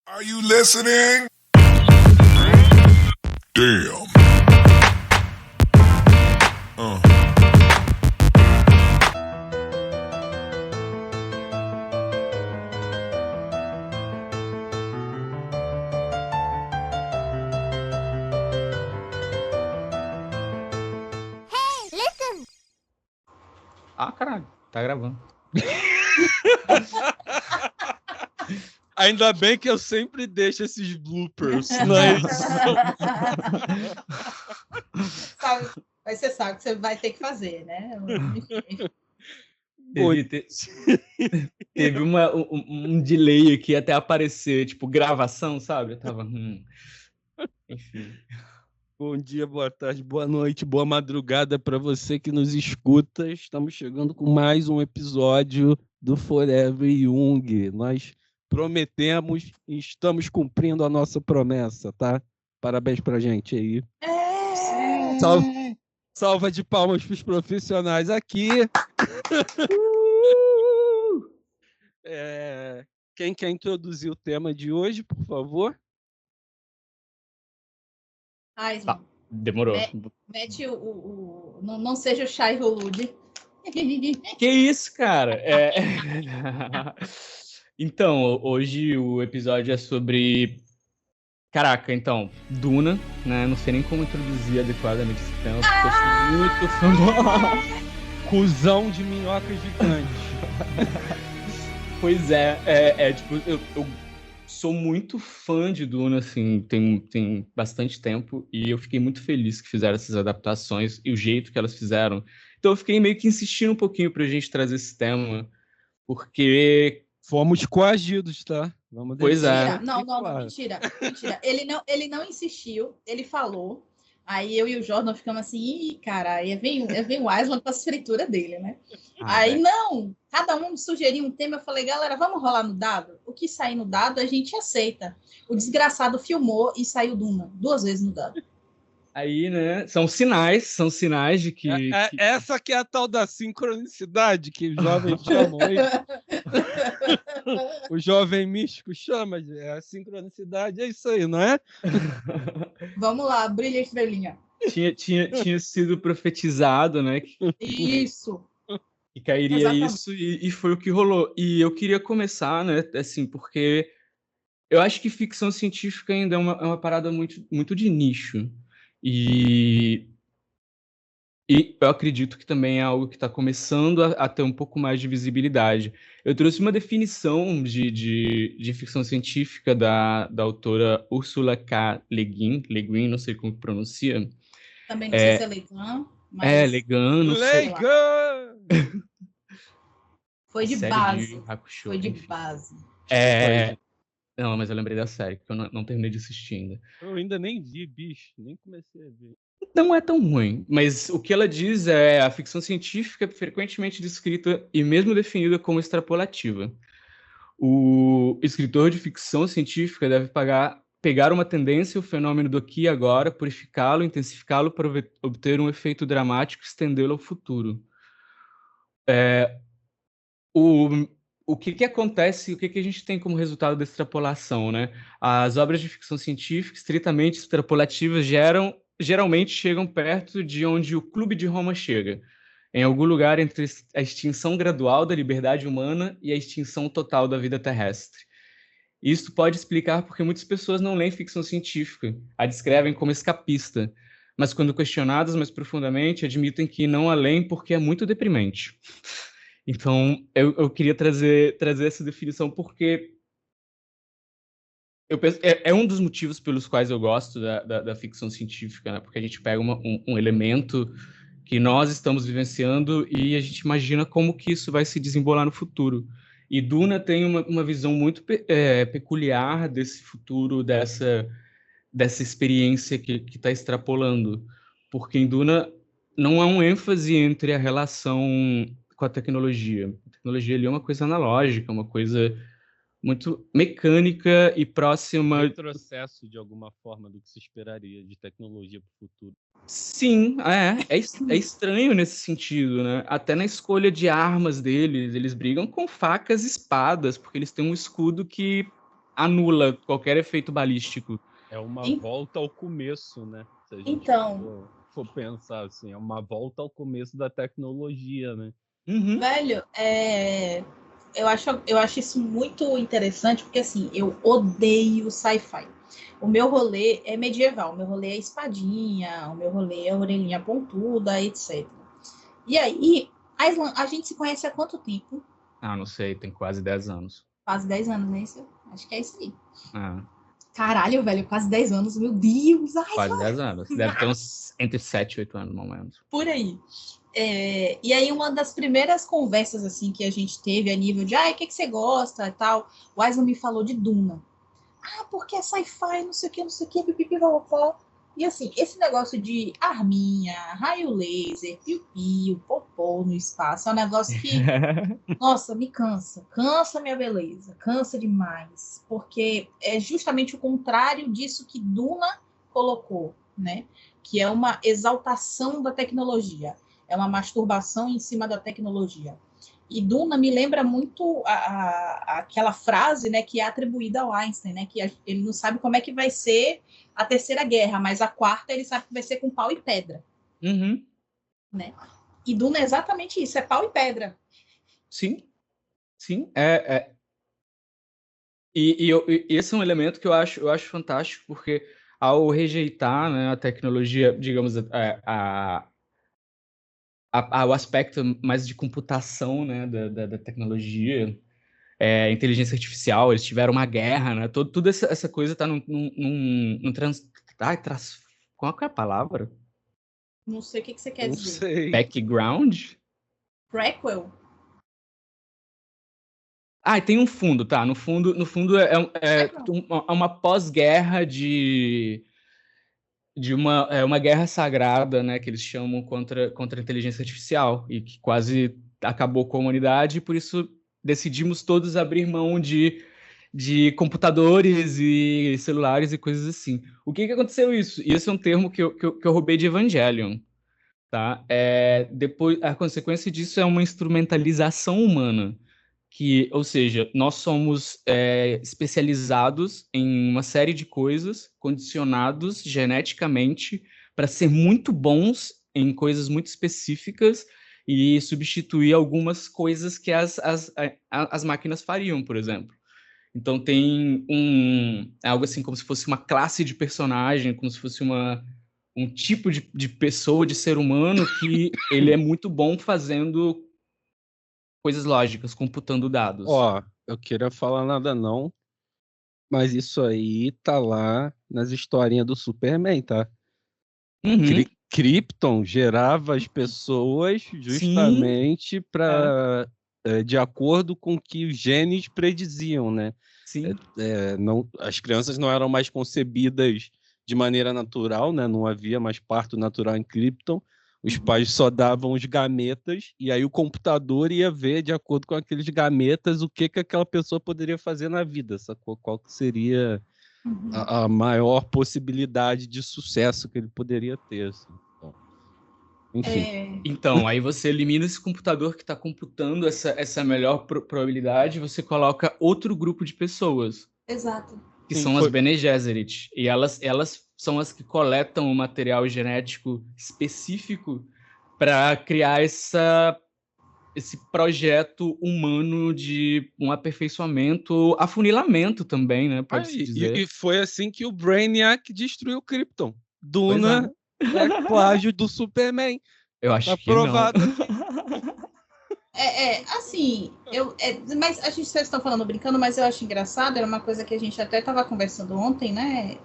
Are you listening? Damn. Ah, caralho, tá gravando. Ainda bem que eu sempre deixo esses bloopers na edição. Mas você sabe que você vai ter que fazer, né? Teve um delay aqui até aparecer, tipo, gravação, sabe? Eu tava... Enfim. Bom dia, boa tarde, boa noite, boa madrugada para você que nos escuta. Estamos chegando com mais um episódio do Forever Young. Nós prometemos e estamos cumprindo a nossa promessa, tá? Parabéns pra gente aí. Salva de palmas para os profissionais aqui. Quem quer introduzir o tema de hoje, por favor? Ai, Tá, demorou. Mete não seja o Shai Hulud. Que isso, cara? Então, hoje o episódio é sobre... Caraca, então, Duna, né? Não sei nem como introduzir adequadamente esse tema, porque eu sou muito fã. Cusão de minhoca gigante. Pois tipo, eu sou muito fã de Duna, assim, tem bastante tempo, e eu fiquei muito feliz que fizeram essas adaptações e o jeito que elas fizeram. Então eu fiquei meio que insistindo um pouquinho pra gente trazer esse tema, porque... Fomos coagidos, tá? Vamos pois é. Não, mentira. Ele não insistiu, ele falou. Aí eu e o Jordan ficamos assim, ih, cara, aí vem o Aslan com as frituras dele, né? Não, cada um sugeriu um tema, eu falei, galera, vamos rolar no dado? O que sair no dado, a gente aceita. O desgraçado filmou e saiu Duna 2 vezes no dado. Aí, né, são sinais de que... Essa que é a tal da sincronicidade que os jovens chamam aí. O jovem místico chama, a sincronicidade, é isso aí, não é? Vamos lá, brilha a estrelinha. Tinha sido profetizado, né? Isso. Que cairia. Exatamente. Isso, e foi o que rolou. E eu queria começar, né, assim, porque eu acho que ficção científica ainda é uma parada muito de nicho. E eu acredito que também é algo que está começando a ter um pouco mais de visibilidade. Eu trouxe uma definição de ficção científica da autora Ursula K. Le Guin, não sei como pronuncia. Também não sei se é Le Guin, mas... Le Guin, não sei. Foi de base. Foi de base. Não, mas eu lembrei da série, que eu não terminei de assistir ainda. Eu ainda nem vi, bicho. Nem comecei a ver. Não é tão ruim, mas o que ela diz é a ficção científica é frequentemente descrita e mesmo definida como extrapolativa. O escritor de ficção científica deve pegar uma tendência, o fenômeno do aqui e agora, purificá-lo, intensificá-lo para obter um efeito dramático e estendê-lo ao futuro. O que acontece, o que a gente tem como resultado da extrapolação, né? As obras de ficção científica estritamente extrapolativas geralmente chegam perto de onde o Clube de Roma chega, em algum lugar entre a extinção gradual da liberdade humana e a extinção total da vida terrestre. Isso pode explicar porque muitas pessoas não leem ficção científica, a descrevem como escapista, mas quando questionadas mais profundamente, admitem que não a leem porque é muito deprimente. Então, eu queria trazer essa definição porque eu penso, é um dos motivos pelos quais eu gosto da ficção científica, né? Porque a gente pega um elemento que nós estamos vivenciando e a gente imagina como que isso vai se desembolar no futuro. E Duna tem uma visão muito peculiar desse futuro, dessa experiência que está extrapolando. Porque em Duna não há um ênfase entre a relação com a tecnologia. A tecnologia ali é uma coisa analógica, uma coisa muito mecânica e próxima... retrocesso, de alguma forma, do que se esperaria de tecnologia para o futuro. Sim, é estranho nesse sentido, né? Até na escolha de armas deles, eles brigam com facas e espadas, porque eles têm um escudo que anula qualquer efeito balístico. É uma Sim. volta ao começo, né? Se a gente Então, for pensar assim, é uma volta ao começo da tecnologia, né? Uhum. velho, eu acho isso muito interessante, porque assim, eu odeio sci-fi. O meu rolê é medieval, o meu rolê é espadinha, o meu rolê é orelhinha pontuda, etc. E aí, a gente se conhece há quanto tempo? Ah, não sei, tem quase 10 anos. Quase 10 anos, né? Acho que é isso aí. Ah, Caralho, velho, quase 10 anos, meu Deus! Ai, quase 10 anos. Deve ter uns entre 7 e 8 anos, mais ou menos. por aí. E aí, uma das primeiras conversas assim que a gente teve a nível de o que você gosta e tal, o Aislan me falou de Duna. Porque é sci-fi, não sei o que, pipipi, popopó. E assim, esse negócio de arminha, raio laser, piu-piu, popô no espaço, é um negócio que, nossa, me cansa. Cansa minha beleza, cansa demais. Porque é justamente o contrário disso que Duna colocou, né? Que é uma exaltação da tecnologia. É uma masturbação em cima da tecnologia. E Duna me lembra muito aquela frase, né, que é atribuída ao Einstein, né, que ele não sabe como é que vai ser a terceira guerra, mas a quarta ele sabe que vai ser com pau e pedra. Uhum. Né? E Duna é exatamente isso, é pau e pedra. Sim, sim. E esse é um elemento que eu acho fantástico, porque ao rejeitar, né, a tecnologia, digamos, o aspecto mais de computação, né, da tecnologia, inteligência artificial, eles tiveram uma guerra, né? Toda essa coisa está num qual que é a palavra? Não sei o que você quer Não dizer. sei. Background? Prequel? E tem um fundo, tá? No fundo uma pós-guerra de uma guerra sagrada, né, que eles chamam contra a inteligência artificial e que quase acabou com a humanidade, e por isso decidimos todos abrir mão de computadores e celulares e coisas assim. O que aconteceu isso? Isso é um termo que eu roubei de Evangelion, tá? Depois, a consequência disso é uma instrumentalização humana, ou seja, nós somos especializados em uma série de coisas, condicionados geneticamente para ser muito bons em coisas muito específicas e substituir algumas coisas que as máquinas fariam, por exemplo. Então tem algo assim como se fosse uma classe de personagem, como se fosse um tipo de pessoa, de ser humano, que ele é muito bom fazendo coisas lógicas, computando dados. Eu queria falar nada não, mas isso aí tá lá nas historinhas do Superman, tá? Uhum. Krypton gerava as pessoas Sim. justamente para de acordo com o que os genes prediziam, né? Sim. Não, as crianças não eram mais concebidas de maneira natural, né? Não havia mais parto natural em Krypton. Os pais só davam os gametas e aí o computador ia ver, de acordo com aqueles gametas, o que aquela pessoa poderia fazer na vida, sacou? Qual que seria a maior possibilidade de sucesso que ele poderia ter. Assim. Bom, enfim. Então, aí você elimina esse computador que está computando essa melhor probabilidade, você coloca outro grupo de pessoas. Exato. Que Sim, são as Bene Gesserit. E elas são as que coletam o material genético específico para criar esse projeto humano de um aperfeiçoamento, afunilamento também, né? Pode-se dizer. E foi assim que o Brainiac destruiu Krypton. Pois Duna é plágio do Superman. Eu acho Tá que não. provado. Assim, mas a gente, vocês estão falando brincando, mas eu acho engraçado, era uma coisa que a gente até estava conversando ontem, né?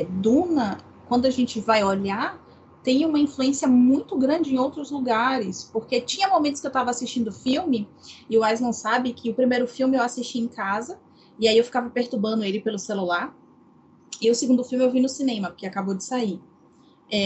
Duna, quando a gente vai olhar, tem uma influência muito grande em outros lugares, porque tinha momentos que eu estava assistindo filme, e o Ais não sabe que o primeiro filme eu assisti em casa, e aí eu ficava perturbando ele pelo celular, e o segundo filme eu vi no cinema, porque acabou de sair.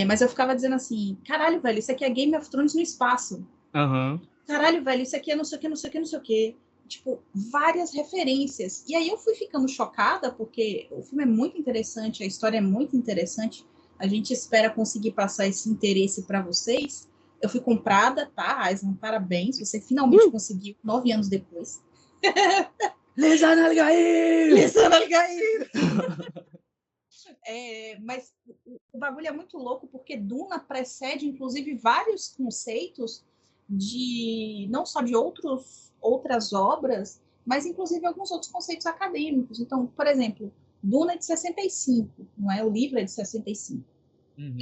Mas eu ficava dizendo assim, caralho, velho, isso aqui é Game of Thrones no espaço. Uhum. Caralho, velho, isso aqui é não sei o que, não sei o que, não sei o que. Tipo, várias referências. E aí eu fui ficando chocada, porque o filme é muito interessante, a história é muito interessante. A gente espera conseguir passar esse interesse para vocês. Eu fui comprada, tá, Aislan? Parabéns, você finalmente conseguiu, 9 anos depois. Lisan Al-Gaib! Lisan Al-Gaib! Mas o bagulho é muito louco, porque Duna precede, inclusive, vários conceitos não só de outras obras, mas, inclusive, alguns outros conceitos acadêmicos. Então, por exemplo, Duna é de 65, não é? O livro é de 65. Uhum.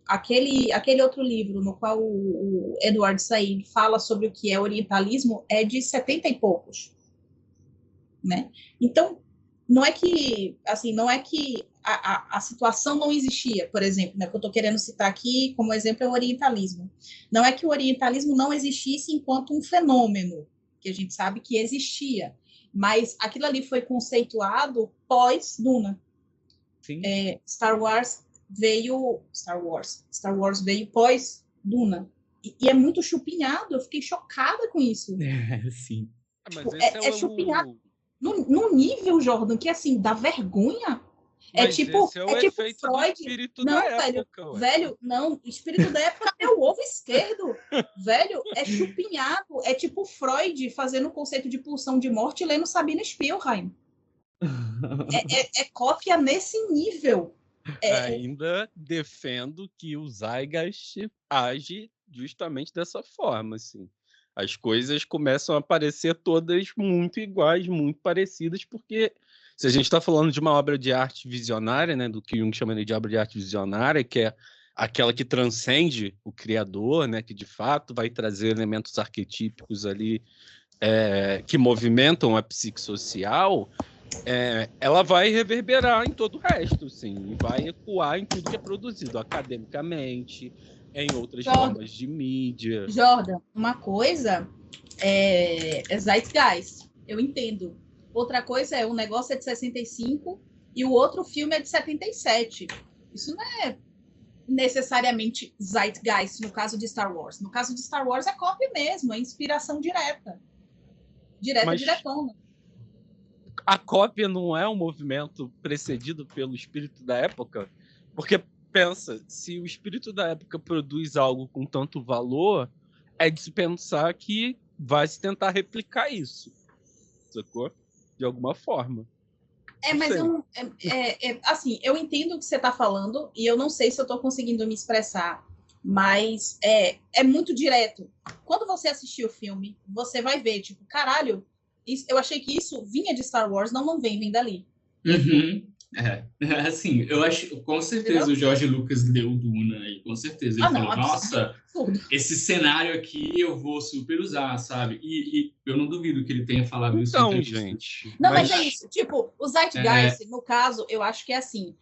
Aquele outro livro no qual o Edward Said fala sobre o que é orientalismo é de 70 e poucos, né? Então, não é que a situação não existia, por exemplo, né, que eu estou querendo citar aqui como exemplo é o orientalismo. Não é que o orientalismo não existisse enquanto um fenômeno, que a gente sabe que existia, mas aquilo ali foi conceituado pós-Duna. Sim. Star Wars veio pós-Duna. E é muito chupinhado, eu fiquei chocada com isso. Sim. Mas é chupinhado num nível, Jordan, que assim, dá vergonha. Mas esse é o efeito Freud. do espírito Não, da época. Velho, não, espírito da época é o ovo esquerdo. Velho, é chupinhado. É tipo Freud fazendo o conceito de pulsão de morte lendo Sabina Spielheim. É cópia nesse nível. Ainda defendo que o Zeitgeist age justamente dessa forma, assim. As coisas começam a parecer todas muito iguais, muito parecidas, porque se a gente está falando de uma obra de arte visionária, né, do que Jung chama de obra de arte visionária, que é aquela que transcende o criador, né, que de fato vai trazer elementos arquetípicos ali que movimentam a psique social, ela vai reverberar em todo o resto, assim, vai ecoar em tudo que é produzido academicamente, em outras formas de mídia. Jordan, uma coisa é Zeitgeist, eu entendo. Outra coisa é o negócio é de 65 e o outro filme é de 77. Isso não é necessariamente Zeitgeist no caso de Star Wars. No caso de Star Wars é cópia mesmo, é inspiração direta. Diretona. A cópia não é um movimento precedido pelo espírito da época? Porque, pensa, se o espírito da época produz algo com tanto valor, é de se pensar que vai se tentar replicar isso, sacou? De alguma forma. Mas assim, eu entendo o que você está falando e eu não sei se eu estou conseguindo me expressar, mas é muito direto. Quando você assistir o filme, você vai ver, tipo, caralho, eu achei que isso vinha de Star Wars, não vem dali. Uhum. Assim, eu acho, com certeza, entendeu? O George Lucas leu Duna e com certeza ele falou, nossa, esse cenário aqui eu vou super usar, sabe? E eu não duvido que ele tenha falado isso. Então, gente... Não, mas é isso, tipo, o Zeitgeist, no caso, eu acho que é assim,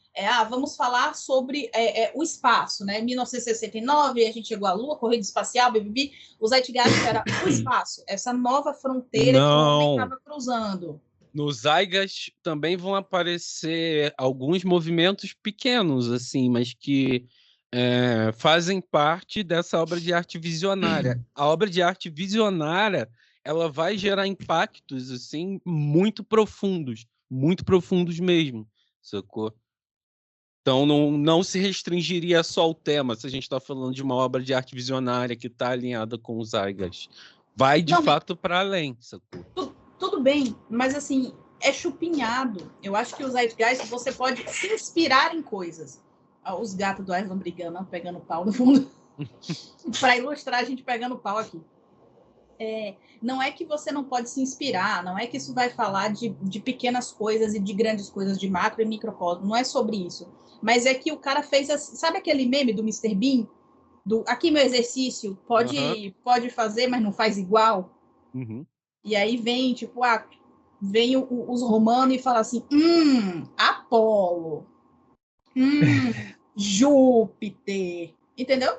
vamos falar sobre o espaço, né? 1969, a gente chegou à Lua, corrida espacial, BBB, o Zeitgeist era o espaço, essa nova fronteira que o homem estava cruzando. No Zeitgeist também vão aparecer alguns movimentos pequenos, assim, mas que fazem parte dessa obra de arte visionária. A obra de arte visionária, ela vai gerar impactos, assim, muito profundos mesmo, sacou? Então não se restringiria só ao tema, se a gente está falando de uma obra de arte visionária que está alinhada com o Zeitgeist. Vai, de fato, para além, sacou? Tudo bem, mas assim, é chupinhado. Eu acho que o Zeitgeist, você pode se inspirar em coisas. Os gatos do Ayrton brigando, pegando pau no fundo. Para ilustrar a gente pegando pau aqui. Não é que você não pode se inspirar, não é que isso vai falar de pequenas coisas e de grandes coisas, de macro e microcosmo, não é sobre isso. Mas é que o cara fez assim, sabe aquele meme do Mr. Bean? Aqui meu exercício, pode fazer, mas não faz igual? Uhum. E aí vem, tipo, vem os romanos e fala assim, Apolo, Júpiter, entendeu?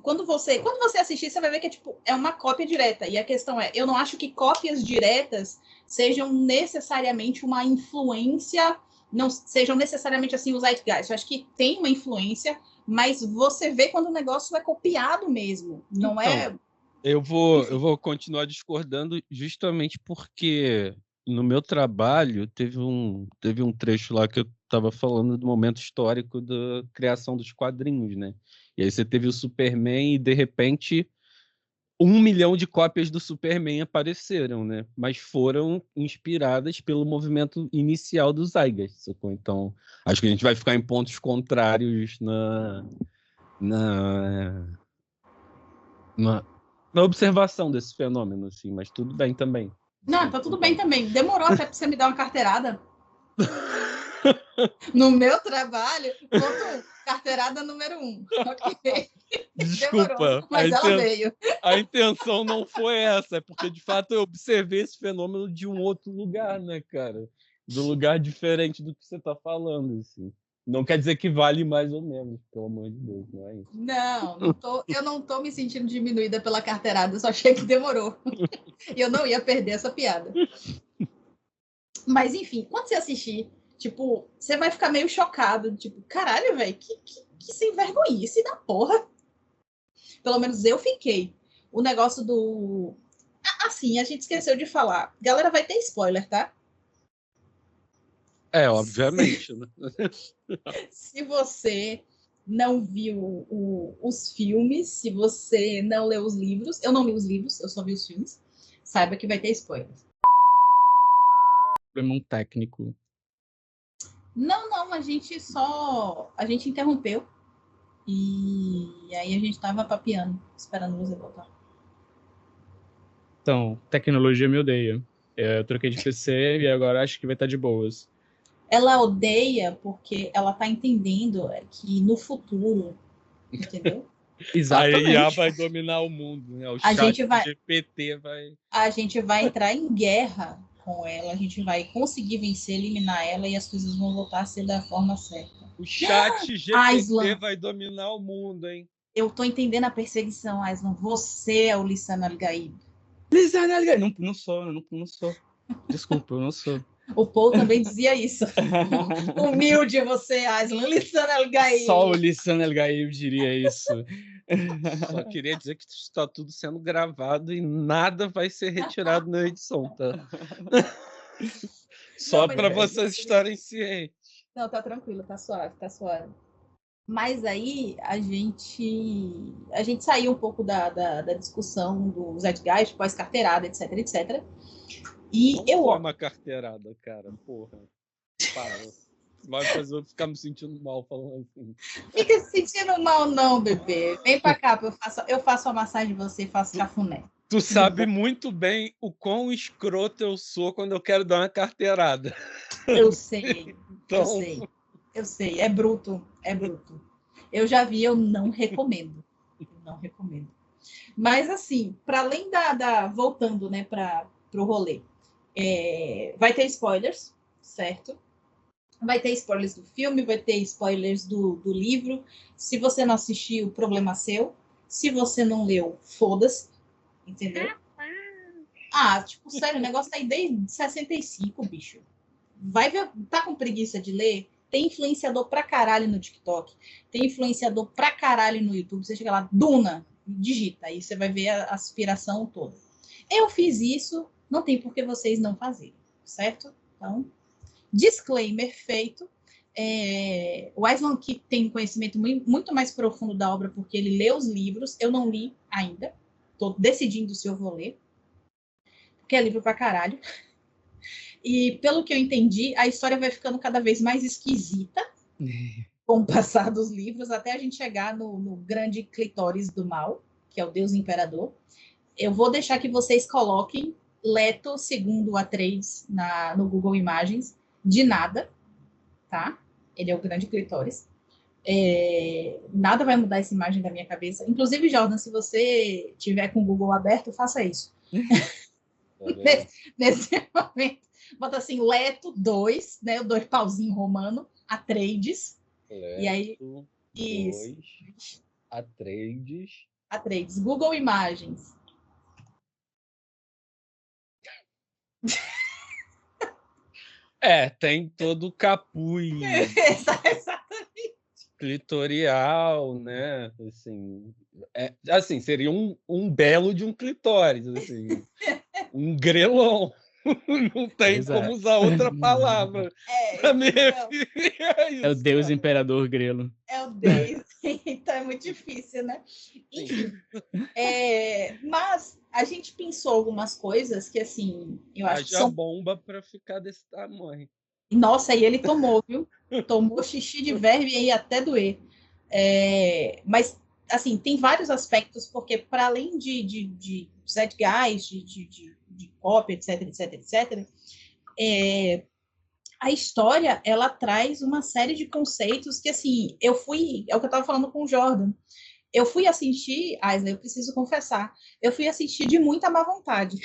Quando você assistir, você vai ver que é uma cópia direta. E a questão eu não acho que cópias diretas sejam necessariamente uma influência, não sejam necessariamente assim os Zeitgeist. Eu acho que tem uma influência, mas você vê quando o negócio é copiado mesmo, não é... Eu vou continuar discordando justamente porque no meu trabalho teve um trecho lá que eu estava falando do momento histórico da criação dos quadrinhos, né? E aí você teve o Superman e, de repente, 1 milhão de cópias do Superman apareceram, né? Mas foram inspiradas pelo movimento inicial do Zeitgeist, sacou? Então, acho que a gente vai ficar em pontos contrários na, na observação desse fenômeno, assim, mas tudo bem também. Não, tá tudo bem também. Demorou até pra você me dar uma carteirada. No meu trabalho, ponto carteirada número 1. Ok. Desculpa, Demorou, mas ela veio. A intenção não foi essa, é porque de fato eu observei esse fenômeno de um outro lugar, né, cara? Do lugar diferente do que você tá falando, assim. Não quer dizer que vale mais ou menos, pelo amor de Deus, não é isso. Eu não tô me sentindo diminuída pela carteirada, eu só achei que demorou. E eu não ia perder essa piada. Mas enfim, quando você assistir, tipo, você vai ficar meio chocado, tipo, caralho, velho, que sem vergonhice da porra. Pelo menos eu fiquei. O negócio do... Assim, a gente esqueceu de falar. Galera, vai ter spoiler, tá? Obviamente, né? Se você não viu os filmes, se você não leu os livros, eu não li os livros, eu só vi os filmes, saiba que vai ter spoiler. Problema técnico. Não, a gente interrompeu e aí a gente tava papeando, esperando você voltar. Então, tecnologia me odeia. Eu troquei de PC e agora acho que vai estar de boas. Ela odeia porque ela tá entendendo que no futuro, entendeu? Exatamente. A IA vai dominar o mundo, né? O chat GPT vai... A gente vai entrar em guerra com ela, a gente vai conseguir vencer, eliminar ela e as coisas vão voltar a ser da forma certa. O chat GPT vai dominar o mundo, hein? Eu tô entendendo a perseguição, Aislan. Você é o Lisan Al-Gaib. Lisan Al-Gaib. Não sou. Desculpa, eu não sou. O Paul também dizia isso. Humilde você, Aislan. Lisan Al-Gaib. Só o Lisan Al-Gaib diria isso. Só queria dizer que está tudo sendo gravado e nada vai ser retirado na edição, tá? Só para vocês estarem cientes. Não, tá tranquilo, tá suave. Mas aí a gente saiu um pouco da discussão do Zeitgeist, pós-carteirada, etc. E não eu... foi uma carteirada, cara, porra. Para. Vai fazer eu ficar me sentindo mal falando assim. Fica se sentindo mal não, bebê. Vem pra cá, eu faço a massagem de você e faço cafuné. Tu sabe muito bem o quão escroto eu sou quando eu quero dar uma carteirada. Eu sei, então... eu sei. É bruto. Eu já vi, eu não recomendo. Mas assim, para além voltando, né, para o rolê, vai ter spoilers, certo? Vai ter spoilers do filme, vai ter spoilers do livro. Se você não assistiu, problema seu. Se você não leu, foda-se. Entendeu? Tipo, sério, o negócio tá aí desde 65, bicho. Vai ver, tá com preguiça de ler? Tem influenciador pra caralho no TikTok. Tem influenciador pra caralho no YouTube. Você chega lá, Duna, digita. Aí você vai ver a aspiração toda. Eu fiz isso, não tem por que vocês não fazerem, certo? Então... Disclaimer feito. O Aislan que tem conhecimento muito mais profundo da obra porque ele lê os livros. Eu não li ainda. Estou decidindo se eu vou ler. Porque é livro pra caralho. E pelo que eu entendi, a história vai ficando cada vez mais esquisita com o passar dos livros, até a gente chegar no grande clitóris do mal, que é o Deus Imperador. Eu vou deixar que vocês coloquem Leto segundo Atreides no Google Imagens. De nada, tá? Ele é o grande clitóris. Nada vai mudar essa imagem da minha cabeça. Inclusive, Jordan, se você tiver com o Google aberto, faça isso. nesse momento. Bota assim, Leto 2, né? O 2 pauzinho romano, Atreides. Leto, e aí, 2, Atreides. Google Imagens. Tem todo o capuz clitorial, né? Assim, seria um belo de um clitóris, assim, um grelão. Não tem Pois é. como usar outra palavra pra me Então, referir a isso. É o Deus Imperador Grelo. é o Deus, então é muito difícil, né? Enfim, mas a gente pensou algumas coisas que, assim, eu acho que Haja são... bomba pra ficar desse tamanho. Nossa, e ele tomou, viu? Tomou xixi de verme aí até doer. Mas, assim, tem vários aspectos, porque para além de zeitgeist, de pop, etc, etc, etc, a história, ela traz uma série de conceitos que, assim, é o que eu estava falando com o Jordan. Eu fui assistir, Aisla, eu preciso confessar, eu fui assistir de muita má vontade.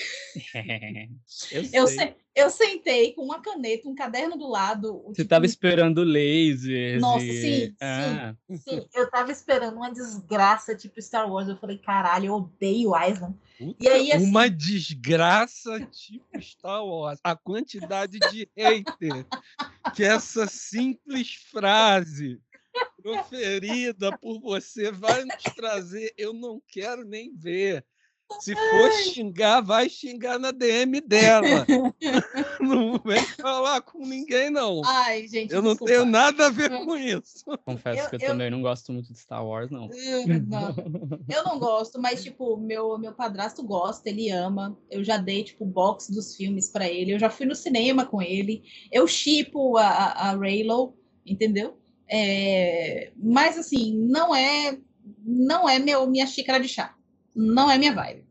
Eu sei. Eu sentei com uma caneta, um caderno do lado. Você estava esperando lasers Nossa, e... sim. Eu tava esperando uma desgraça tipo Star Wars. Eu falei, caralho, eu odeio Island. E aí, assim, Uma desgraça tipo Star Wars. A quantidade de hater que essa simples frase proferida por você vai nos trazer, eu não quero nem ver. Se for xingar, vai xingar na DM dela. Não vem falar com ninguém, não. ai, gente, Eu não desculpa. tenho nada a ver com isso. Confesso que eu também não gosto muito de Star Wars, não. Não, eu não gosto, mas, tipo, meu padrasto gosta, ele ama. Eu já dei, tipo, box dos filmes pra ele. Eu já fui no cinema com ele. Eu shippo a Reylo, entendeu? Mas, assim, não é minha xícara de chá. Não é minha vibe.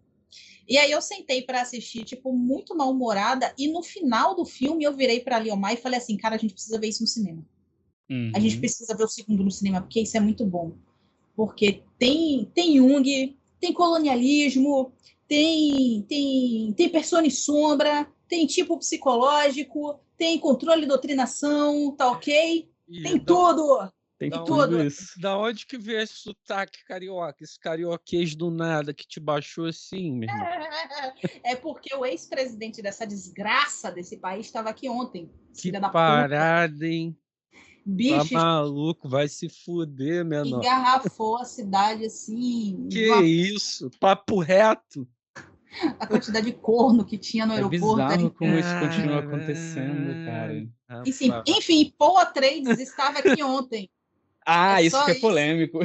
E aí eu sentei para assistir, tipo, muito mal-humorada, e no final do filme eu virei para a Liomar e falei assim, cara, a gente precisa ver isso no cinema. A gente precisa ver o segundo no cinema, porque isso é muito bom. Porque tem Jung, tem colonialismo, tem persona e sombra, tem tipo psicológico, tem controle e doutrinação, tá ok? Tem tudo! Tem Da tudo onde- isso. Da onde que veio esse sotaque carioca? Esse carioquês do nada que te baixou assim, meu irmão? É porque o ex-presidente dessa desgraça desse país estava aqui ontem. Que Filha da puta. parada, hein? Tá Bicho, maluco, vai se fuder, menor. engarrafou a cidade assim. Que isso? Papo reto? A quantidade de corno que tinha no É aeroporto. bizarro como isso continua Caralho, acontecendo, cara. rapaz. Enfim, Paul Atreides estava aqui ontem. Ah, É isso só que é isso. polêmico.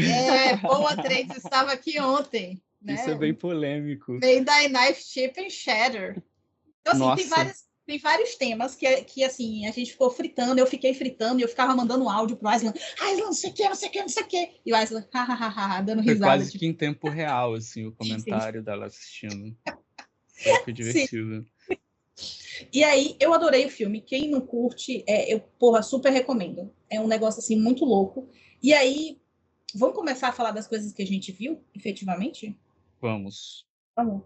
Paul Atreides estava aqui ontem. Né? Isso é bem polêmico. May thy knife chip and shatter. Então, assim, Nossa. tem vários temas que, assim, a gente ficou fritando, eu fiquei fritando e eu ficava mandando áudio pro Aislan. Aislan, não sei o que, não sei o que, não sei o que. E o Aislan, hahaha, dando Foi risada. quase tipo, que em tempo real, assim, o comentário dela assistindo. Foi divertido. E aí, eu adorei o filme. Quem não curte, eu, porra, super recomendo. É um negócio, assim, muito louco. E aí, vamos começar a falar das coisas que a gente viu, efetivamente? Vamos. Vamos.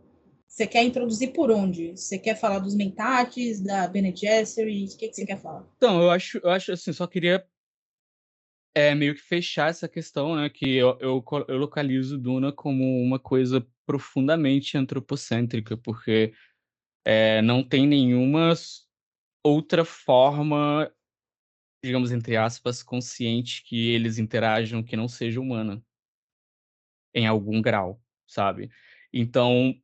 Você quer introduzir por onde? Você quer falar dos Mentates, da Bene Gesserit? O que você quer falar? Então, eu acho assim, só queria meio que fechar essa questão, né? Que eu localizo Duna como uma coisa profundamente antropocêntrica, porque não tem nenhuma outra forma, digamos, entre aspas, consciente que eles interajam que não seja humana, em algum grau, sabe? Então,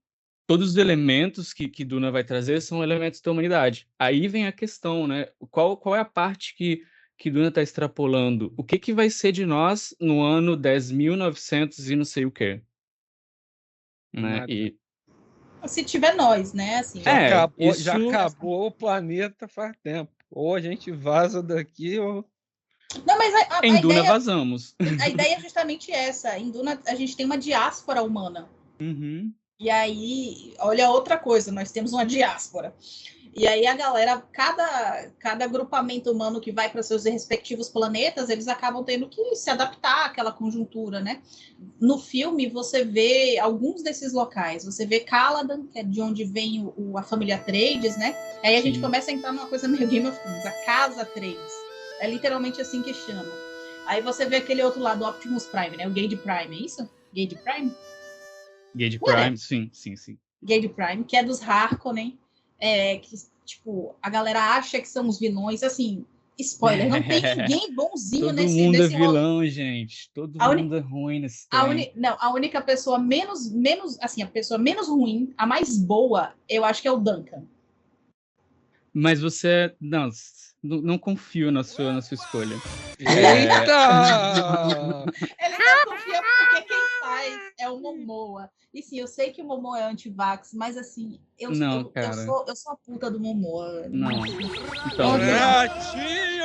todos os elementos que Duna vai trazer são elementos da humanidade. Aí vem a questão, né? Qual é a parte que Duna está extrapolando? O que vai ser de nós no ano 10.900 e não sei o quê? Né? Nada. E, Se tiver nós, né? Assim, Já acabou o planeta faz tempo. Ou a gente vaza daqui, ou... Não, mas em Duna vazamos. a ideia é justamente essa. Em Duna, a gente tem uma diáspora humana. Uhum. E aí, olha outra coisa, nós temos uma diáspora. E aí a galera, cada agrupamento humano que vai para seus respectivos planetas, eles acabam tendo que se adaptar àquela conjuntura, né? No filme, você vê alguns desses locais. Você vê Caladan, que é de onde vem a família Atreides, né? Aí a gente Sim. começa a entrar numa coisa meio Game of Thrones, a Casa Atreides. É literalmente assim que chama. Aí você vê aquele outro lado, Optimus Prime, né? O Gage Prime, é isso? Gage Prime? Gage Prime, sim. Gage Prime, que é dos Harkonnen, que, tipo, a galera acha que são os vilões, assim, spoiler, não tem ninguém bonzinho Todo nesse mundo é rolê. vilão, gente. Todo mundo é ruim nesse trem. A única pessoa menos, assim, a pessoa menos ruim, a mais boa, eu acho que é o Duncan. Mas você... Não confio na sua escolha. Eita! Ele não confia porque quem faz é o Momoa. E sim, eu sei que o Momoa é anti-vax, mas assim, Não, cara. eu sou a puta do Momoa. Não. Então, Ratinho!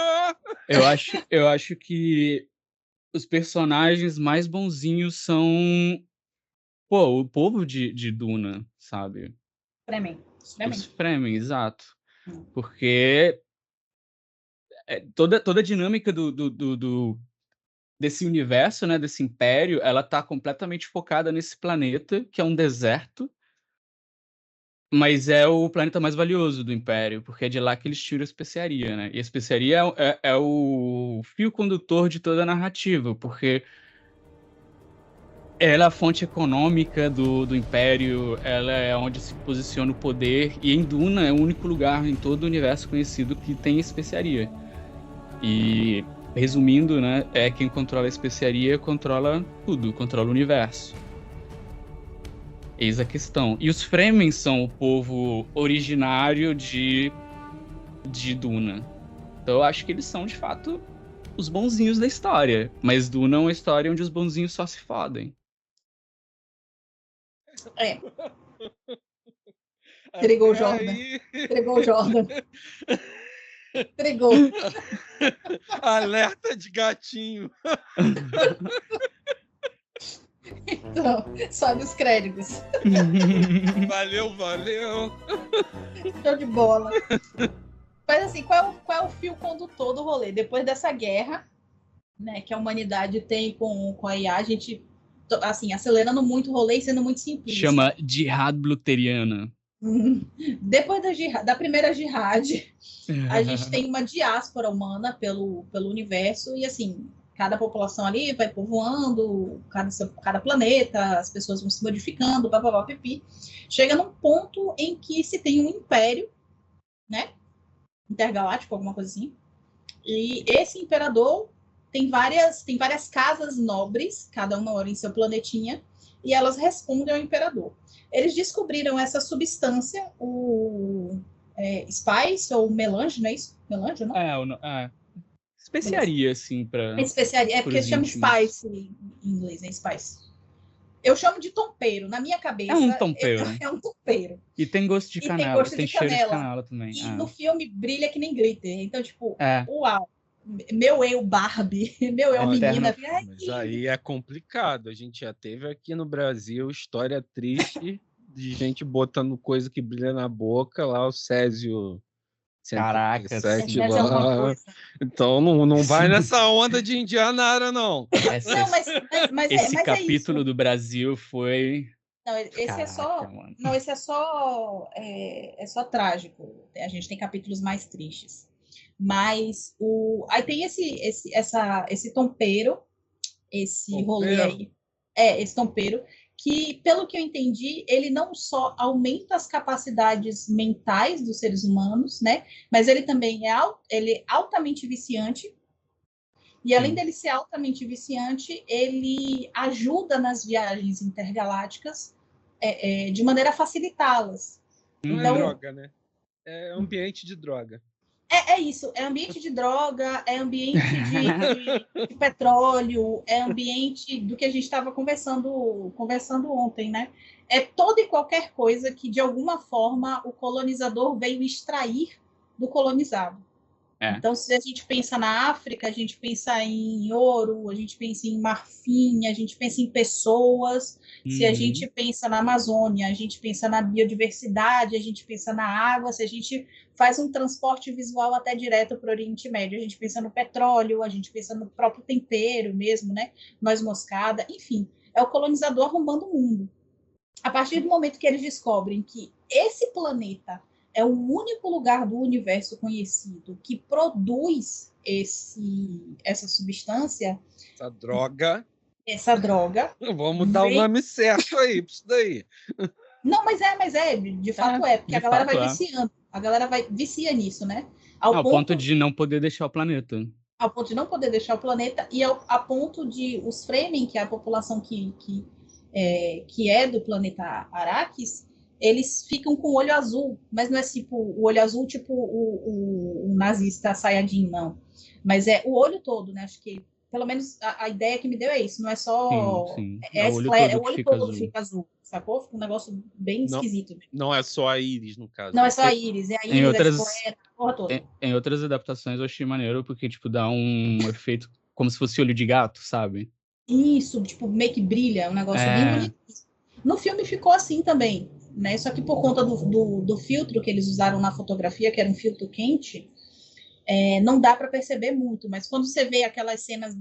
eu acho que os personagens mais bonzinhos são, o povo de Duna, sabe? Fremen. Os Fremen, exato. Hum. Porque toda a dinâmica desse universo, né, desse império, ela tá completamente focada nesse planeta, que é um deserto, mas é o planeta mais valioso do império, porque é de lá que eles tiram a especiaria, né? E a especiaria é o fio condutor de toda a narrativa, porque ela é a fonte econômica do Império, ela é onde se posiciona o poder, e em Duna é o único lugar em todo o universo conhecido que tem especiaria. E, resumindo, né, quem controla a especiaria controla tudo, controla o universo. Eis a questão. E os Fremen são o povo originário de Duna. Então eu acho que eles são, de fato, os bonzinhos da história. Mas Duna é uma história onde os bonzinhos só se fodem. Entregou o Jordan. Entregou o Jordan. Entregou. Alerta de gatinho. Então, sobe os créditos. Valeu. Show de bola. Mas assim, qual é o fio condutor do rolê? Depois dessa guerra, né, que a humanidade tem com a IA, a gente, assim, acelerando muito o rolê e sendo muito simplista. Chama Jihad Bluteriana. Depois da primeira jihad, a gente tem uma diáspora humana pelo universo e, assim, cada população ali vai povoando, cada planeta, as pessoas vão se modificando, pipi. Chega num ponto em que se tem um império, né, intergaláctico, alguma coisa assim, e esse imperador tem várias casas nobres, cada uma mora em seu planetinha, e elas respondem ao imperador. Eles descobriram essa substância, o spice ou melange, não é isso? Melange, não? Especiaria, assim, pra... Especiaria, porque eles chamam spice em inglês, né? Spice. Eu chamo de tompeiro. Na minha cabeça, é um tompeiro. É um tompeiro. E tem gosto de canela, tem cheiro de canela também. E no filme brilha que nem glitter. Então, tipo, uau. Meu eu Barbie, meu eu menina. Mas aí é complicado. A gente já teve aqui no Brasil história triste de gente botando coisa que brilha na boca, lá o Césio. Caraca, então não vai nessa onda de Indianara, não. Esse capítulo do Brasil foi... Não, esse é só trágico. A gente tem capítulos mais tristes. Mas aí tem esse tompeiro, rolê aí. Esse tompeiro, que, pelo que eu entendi, ele não só aumenta as capacidades mentais dos seres humanos, né? Mas ele também ele é altamente viciante. E além dele ser altamente viciante, ele ajuda nas viagens intergalácticas de maneira a facilitá-las. Então, é droga, né? É ambiente de droga. É isso, é ambiente de droga, é ambiente de petróleo, é ambiente do que a gente estava conversando ontem, né? É toda e qualquer coisa que, de alguma forma, o colonizador veio extrair do colonizado. Então, se a gente pensa na África, a gente pensa em ouro, a gente pensa em marfim, a gente pensa em pessoas. Se a gente pensa na Amazônia, a gente pensa na biodiversidade, a gente pensa na água. Se a gente faz um transporte visual até direto para o Oriente Médio, a gente pensa no petróleo, a gente pensa no próprio tempero mesmo, né? Noz moscada, enfim. É o colonizador arrombando o mundo. A partir do momento que eles descobrem que esse planeta é o único lugar do universo conhecido que produz essa substância. Essa droga. Vamos dar o nome certo aí para isso daí. Não, mas de fato porque a galera vai viciando. A galera vicia nisso, né? Ao ponto de não poder deixar o planeta. Ao ponto de não poder deixar o planeta e a ponto de os Fremen, que é a população que é do planeta Arrakis, eles ficam com o olho azul, mas não é tipo o olho azul tipo o nazista Sayajin, não. Mas é o olho todo, né? Acho que, pelo menos, a ideia que me deu é isso. Não é só... Sim. É É o olho esclera, é todo o que olho fica todo azul. fica azul, sacou? Fica um negócio bem Não, esquisito. não é só a íris, no caso. Não é só a íris, é a Em íris, a outras, esclera, a porra toda. em outras adaptações eu achei maneiro, porque, tipo, dá um efeito como se fosse olho de gato, sabe? Isso, tipo, meio que brilha, um negócio bem bonito. No filme ficou assim também, né? Só que por conta do filtro que eles usaram na fotografia, que era um filtro quente, não dá para perceber muito. Mas quando você vê aquelas cenas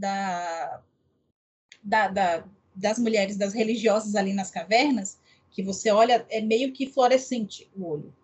das mulheres, das religiosas ali nas cavernas, que você olha, é meio que fluorescente o olho.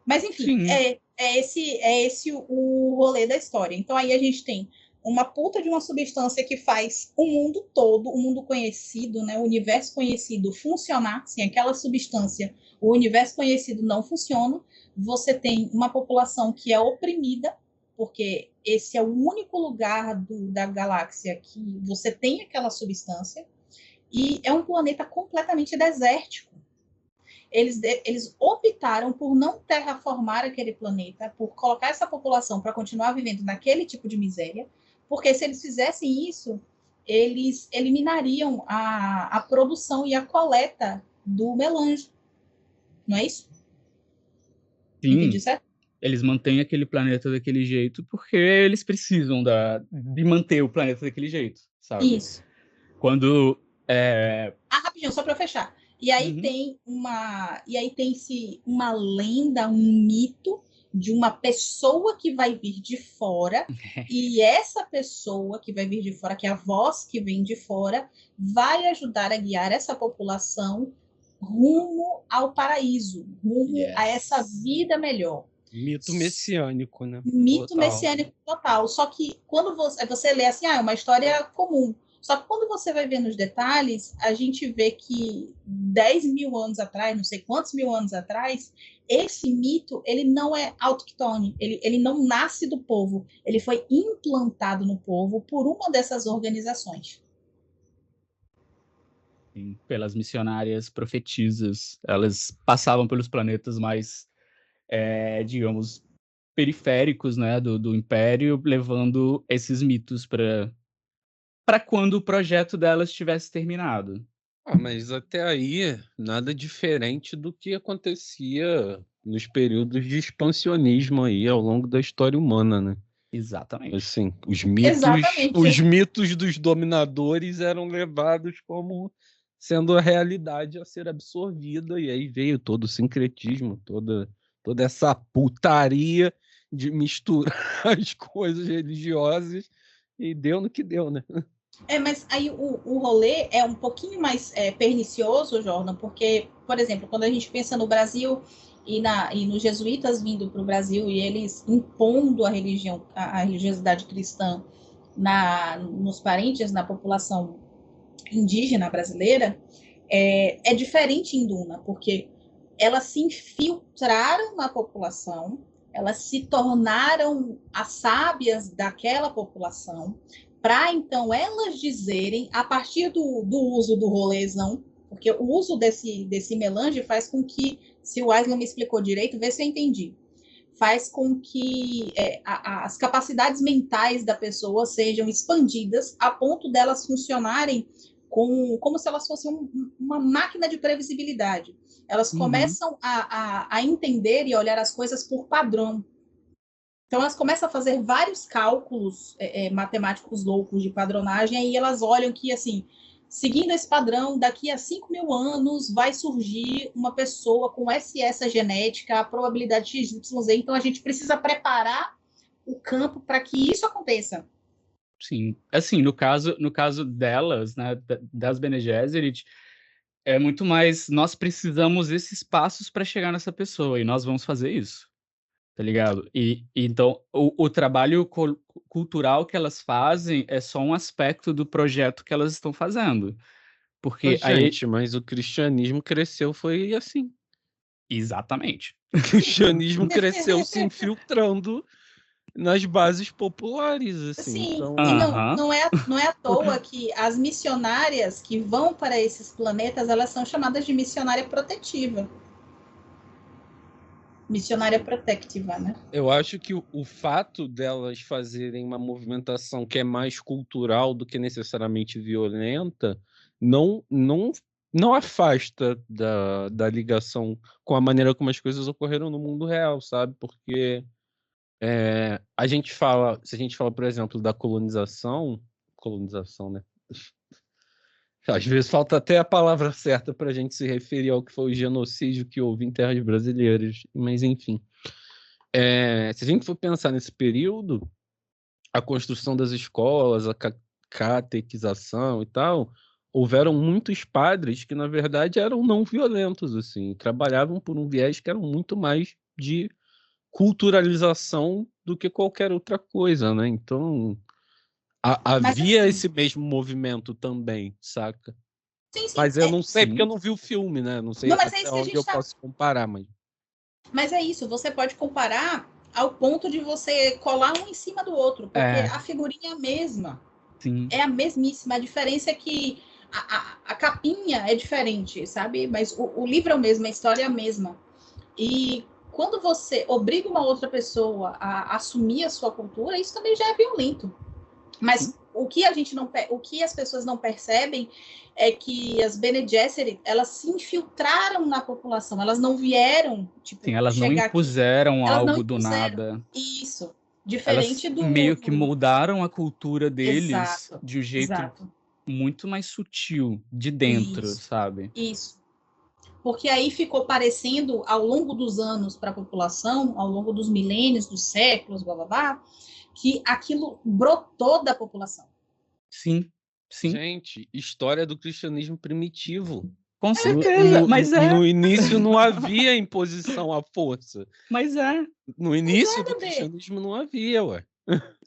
Mas, enfim, Sim. é esse o rolê da história. Então, aí a gente tem uma puta de uma substância que faz o mundo todo, o mundo conhecido, né, o universo conhecido funcionar. Sem aquela substância, o universo conhecido não funciona. Você tem uma população que é oprimida, porque esse é o único lugar da galáxia que você tem aquela substância. E é um planeta completamente desértico. Eles optaram por não terraformar aquele planeta, por colocar essa população para continuar vivendo naquele tipo de miséria, porque se eles fizessem isso, eles eliminariam a produção e a coleta do melange. Não é isso? Sim. Entendi certo? Eles mantêm aquele planeta daquele jeito porque eles precisam de manter o planeta daquele jeito, sabe? Isso. Quando... rapidinho, só para fechar. E aí tem-se uma lenda, um mito de uma pessoa que vai vir de fora, e essa pessoa que vai vir de fora, que é a voz que vem de fora, vai ajudar a guiar essa população rumo ao paraíso, rumo a essa vida melhor. Mito messiânico, né? Mito messiânico total. Só que quando você lê assim, é uma história comum. Só que quando você vai ver nos detalhes, a gente vê que 10 mil anos atrás, não sei quantos mil anos atrás, esse mito, ele não é autóctone, ele não nasce do povo, ele foi implantado no povo por uma dessas organizações. Sim, pelas missionárias profetisas. Elas passavam pelos planetas mais, digamos, periféricos, né, do Império, levando esses mitos para quando o projeto delas tivesse terminado. Mas até aí, nada diferente do que acontecia nos períodos de expansionismo aí ao longo da história humana, né? Exatamente. Assim, os mitos dos dominadores eram levados como sendo a realidade a ser absorvida, e aí veio todo o sincretismo, toda essa putaria de misturar as coisas religiosas, e deu no que deu, né? Mas aí o rolê é um pouquinho mais pernicioso, Jordan, porque, por exemplo, quando a gente pensa no Brasil e nos jesuítas vindo para o Brasil e eles impondo a religião, a religiosidade cristã nos parentes, na população indígena brasileira, é diferente em Duna, porque elas se infiltraram na população, elas se tornaram as sábias daquela população, para então elas dizerem, a partir do uso do rolezão, porque o uso desse melange faz com que, se o Aislan me explicou direito, vê se eu entendi, faz com que as capacidades mentais da pessoa sejam expandidas a ponto delas funcionarem como se elas fossem uma máquina de previsibilidade. Elas começam a entender e a olhar as coisas por padrão. Então, elas começam a fazer vários cálculos matemáticos loucos de padronagem, e elas olham que, assim, seguindo esse padrão, daqui a 5 mil anos vai surgir uma pessoa com essa genética, a probabilidade XYZ, então a gente precisa preparar o campo para que isso aconteça. Sim, assim, no caso delas, né, das Bene Gesserit, é muito mais, nós precisamos desses passos para chegar nessa pessoa, e nós vamos fazer isso. Tá ligado? E então, o trabalho cultural que elas fazem é só um aspecto do projeto que elas estão fazendo. Porque Gente, mas o cristianismo cresceu, foi assim. Exatamente. O cristianismo cresceu se infiltrando nas bases populares, assim. Sim, Então, e não é à toa que as missionárias que vão para esses planetas, elas são chamadas de missionária protetiva. Missionária protectiva, né? eu acho que o fato delas fazerem uma movimentação que é mais cultural do que necessariamente violenta não afasta da ligação com a maneira como as coisas ocorreram no mundo real, sabe? Porque se a gente fala, por exemplo, da colonização, né? Às vezes falta até a palavra certa para a gente se referir ao que foi o genocídio que houve em terras brasileiras, mas enfim. Se a gente for pensar nesse período, a construção das escolas, a catequização e tal, houveram muitos padres que, na verdade, eram não violentos, assim, trabalhavam por um viés que era muito mais de culturalização do que qualquer outra coisa, né? Então, havia assim, esse mesmo movimento também, saca? Sim, Mas eu não sei, sim. porque eu não vi o filme, né? Não sei Não, mas até é isso que a onde gente eu tá... posso comparar, mas... Mas é isso, você pode comparar ao ponto de você colar um em cima do outro, porque a figurinha é a mesma. Sim. É a mesmíssima. A diferença é que a capinha é diferente, sabe? Mas o livro é o mesmo, a história é a mesma. E quando você obriga uma outra pessoa a assumir a sua cultura, isso também já é violento. Mas o que as pessoas não percebem é que as Bene Gesserit, elas se infiltraram na população, elas não vieram, tipo, Sim, elas não chegar impuseram aqui. algo do nada. Isso. Diferente Elas do... meio que moldaram a cultura deles Exato, de um jeito exato. muito mais sutil, de dentro, sabe? Isso. Porque aí ficou parecendo, ao longo dos anos para a população, ao longo dos milênios, dos séculos, blá, blá, blá, que aquilo brotou da população. Sim, sim. Gente, história do cristianismo primitivo. Com certeza, mas No início não havia imposição à força. Mas é. No início do cristianismo não havia, ué.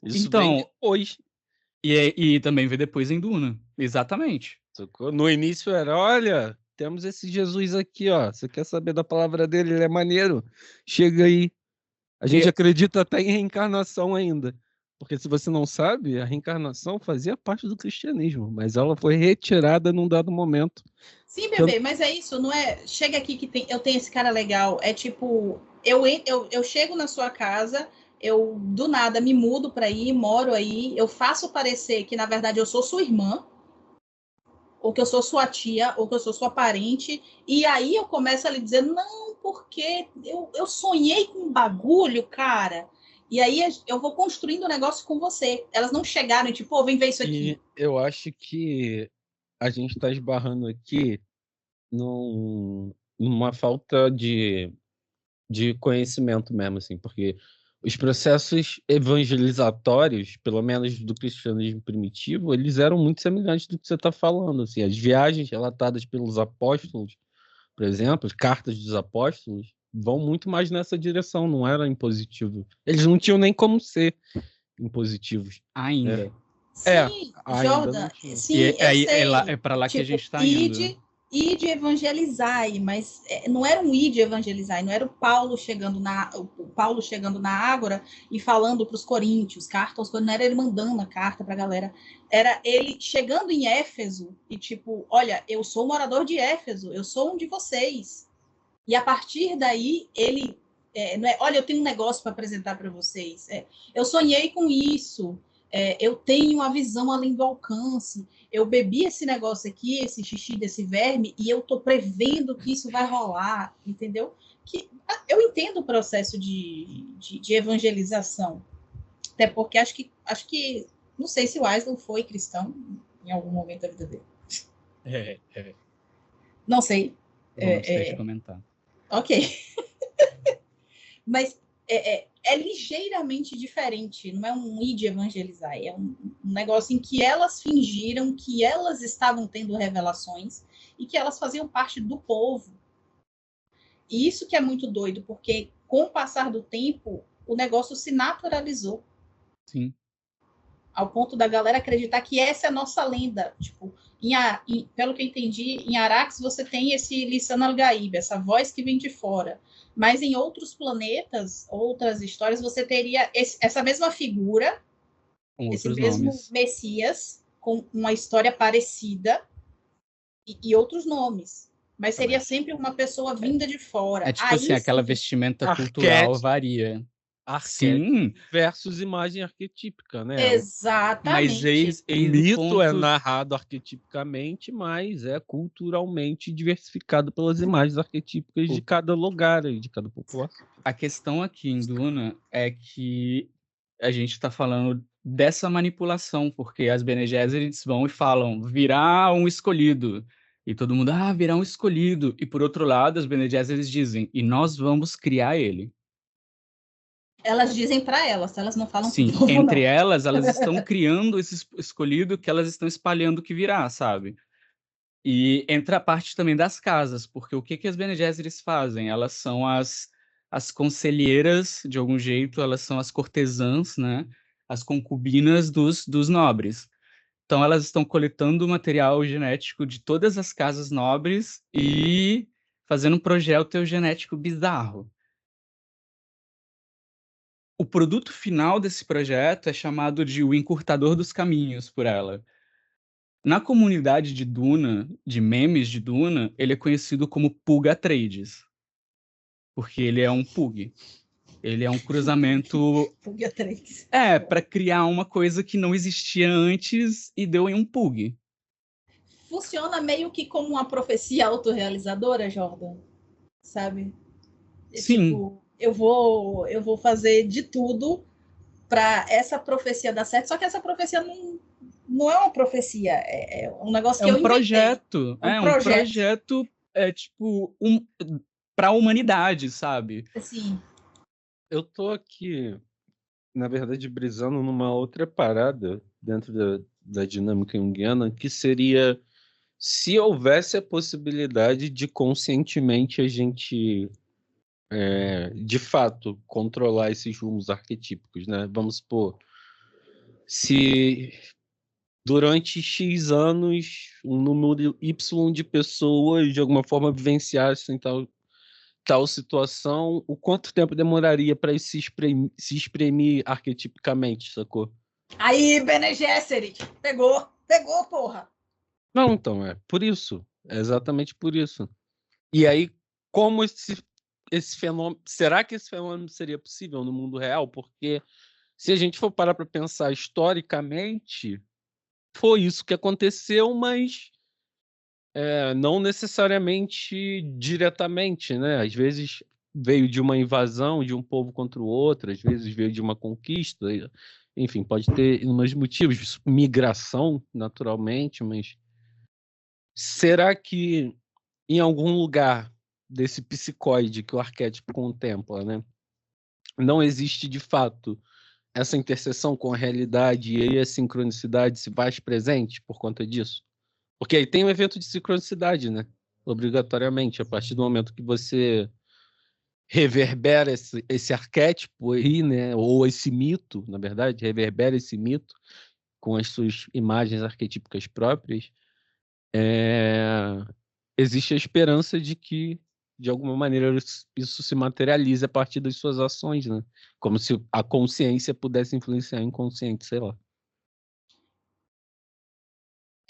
Isso Então, vem depois. E também veio depois em Duna. Exatamente. No início era, olha, temos esse Jesus aqui, ó. Você quer saber da palavra dele? Ele é maneiro. Chega aí. A gente acredita até em reencarnação ainda. Porque se você não sabe, a reencarnação fazia parte do cristianismo, mas ela foi retirada num dado momento. Sim, bebê, mas é isso, não é? Chega aqui que eu tenho esse cara legal. É tipo, eu chego na sua casa, eu do nada me mudo para aí, moro aí, eu faço parecer que na verdade eu sou sua irmã, ou que eu sou sua tia, ou que eu sou sua parente, e aí eu começo a lhe dizer, não, porque eu sonhei com um bagulho, cara. E aí eu vou construindo um negócio com você. Elas não chegaram e tipo, vem ver isso aqui. E eu acho que a gente está esbarrando aqui numa falta de conhecimento mesmo, assim, porque os processos evangelizatórios, pelo menos do cristianismo primitivo, eles eram muito semelhantes do que você está falando, assim, as viagens relatadas pelos apóstolos, por exemplo, as cartas dos apóstolos, vão muito mais nessa direção, não era impositivo. Eles não tinham nem como ser impositivos. Ainda. Sim, ainda Jordan, não tinha. sim, E eu sei. é para lá que a gente está indo. Ide evangelizai, mas não era um ide evangelizai, não era o Paulo chegando na Ágora e falando para os coríntios, carta aos coríntios, não era ele mandando a carta para a galera, era ele chegando em Éfeso e tipo, olha, eu sou morador de Éfeso, eu sou um de vocês. E a partir daí ele, olha, eu tenho um negócio para apresentar para vocês, eu sonhei com isso, eu tenho a visão além do alcance, eu bebi esse negócio aqui, esse xixi desse verme, e eu tô prevendo que isso vai rolar, entendeu? Eu entendo o processo de evangelização, até porque acho que não sei se o Wesley foi cristão em algum momento da vida dele. Não sei. Vamos ter que comentar. Ok. Mas é ligeiramente diferente, não é um id evangelizar, é um negócio em que elas fingiram que elas estavam tendo revelações e que elas faziam parte do povo. E isso que é muito doido, porque com o passar do tempo, o negócio se naturalizou. Sim. Ao ponto da galera acreditar que essa é a nossa lenda. Tipo, pelo que eu entendi, em Arax você tem esse Lisan al-Gaib, essa voz que vem de fora. Mas em outros planetas, outras histórias, você teria essa mesma figura, Com esse outros mesmo nomes. Messias, com uma história parecida e outros nomes. Mas seria sempre uma pessoa vinda de fora. É tipo Aí assim, aquela sim, vestimenta cultural Arquétipo. varia. Arquétipo Sim, versus imagem arquetípica, né? mas exatamente. O eis o mito é ponto. narrado arquetipicamente, mas é culturalmente diversificado pelas imagens arquetípicas de cada lugar e de cada população. A questão aqui em Duna é que a gente está falando dessa manipulação, porque as Bene Gesserits vão e falam, virá um escolhido. E todo mundo, virá um escolhido. E por outro lado, as Bene Gesserits dizem, e nós vamos criar ele. Elas dizem para elas não falam Sim, pro povo, entre não. elas estão criando esse escolhido que elas estão espalhando o que virá, sabe? E entra a parte também das casas, porque o que que as Bene Gesserits fazem? Elas são as conselheiras, de algum jeito, elas são as cortesãs, né? As concubinas dos nobres. Então elas estão coletando o material genético de todas as casas nobres e fazendo um projeto eugenético bizarro. O produto final desse projeto é chamado de o encurtador dos caminhos por ela. Na comunidade de Duna, de memes de Duna, ele é conhecido como Pug Atreides, porque ele é um Pug. Ele é um cruzamento Fuga 3. para criar uma coisa que não existia antes e deu em um Pug. Funciona meio que como uma profecia autorrealizadora, Jordan, sabe? Sim, Tipo, eu vou fazer de tudo para essa profecia dar certo, só que essa profecia não é uma profecia, é um negócio é que um eu inventei. projeto, É um um projeto. projeto tipo para a humanidade, sabe? Assim, Eu tô aqui, na verdade, brisando numa outra parada dentro da dinâmica junguiana, que seria se houvesse a possibilidade de conscientemente a gente, de fato, controlar esses rumos arquetípicos, né? Vamos supor, se durante X anos um número Y de pessoas de alguma forma vivenciassem tal situação, o quanto tempo demoraria para isso se exprimir arquetipicamente, sacou? aí, Bene Gesserit, pegou, porra. Não, então, é por isso. É exatamente por isso. E aí, como esse fenômeno. Será que esse fenômeno seria possível no mundo real? Porque se a gente for parar para pensar historicamente, foi isso que aconteceu, mas não necessariamente diretamente, né? Às vezes veio de uma invasão de um povo contra o outro, às vezes veio de uma conquista, enfim, pode ter inúmeros motivos, migração, naturalmente, mas será que em algum lugar desse psicoide que o arquétipo contempla, né, não existe de fato essa interseção com a realidade e aí a sincronicidade se faz presente por conta disso? Porque aí tem um evento de sincronicidade, né? Obrigatoriamente, a partir do momento que você reverbera esse arquétipo aí, né? Ou esse mito, na verdade, reverbera esse mito com as suas imagens arquetípicas próprias, existe a esperança de que, de alguma maneira, isso se materialize a partir das suas ações, né? Como se a consciência pudesse influenciar o inconsciente, sei lá.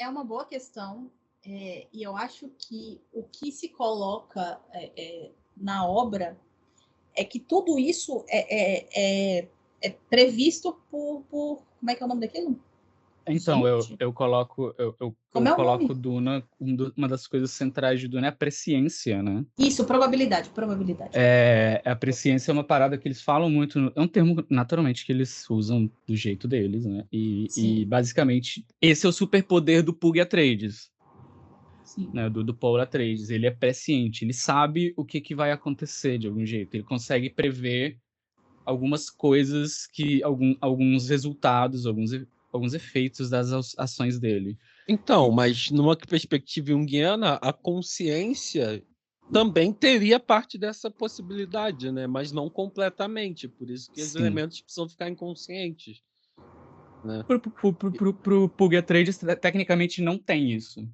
É uma boa questão, e eu acho que o que se coloca na obra é que tudo isso é previsto por. Como é que é o nome daquilo? Então, Gente, eu coloco, como eu é o coloco nome? Duna, uma das coisas centrais de Duna é a presciência, né? Isso, probabilidade. A presciência é uma parada que eles falam muito, é um termo, naturalmente, que eles usam do jeito deles, né? E Sim, basicamente, esse é o superpoder do Pug Atreides, sim. né? Do Paul Atreides. Ele é presciente, ele sabe o que vai acontecer de algum jeito, ele consegue prever algumas coisas alguns resultados, alguns efeitos das ações dele. Então, mas numa perspectiva junguiana, a consciência também teria parte dessa possibilidade, né? Mas não completamente. Por isso que os Sim. elementos precisam ficar inconscientes, né? Pro Pug Atreides, tecnicamente, não tem isso.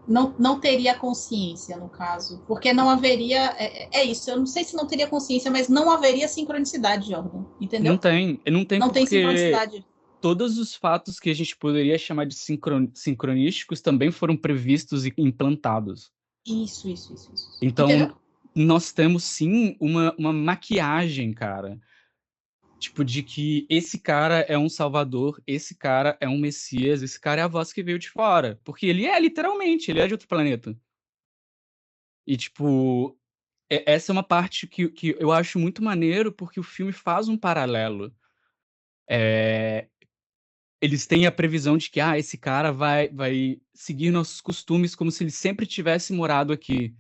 não teria consciência, no caso. Porque não haveria. É isso, eu não sei se não teria consciência, mas não haveria sincronicidade, Jordan. Entendeu? Não tem Não tem porque sincronicidade. todos os fatos que a gente poderia chamar de sincronísticos também foram previstos e implantados. Isso. Então, Entendeu? nós temos sim uma maquiagem, cara. Tipo, de que esse cara é um salvador, esse cara é um messias, esse cara é a voz que veio de fora. Porque ele é, literalmente, ele é de outro planeta. E, tipo, essa é uma parte que eu acho muito maneiro, porque o filme faz um paralelo. Eles têm a previsão de que, esse cara vai seguir nossos costumes como se ele sempre tivesse morado aqui.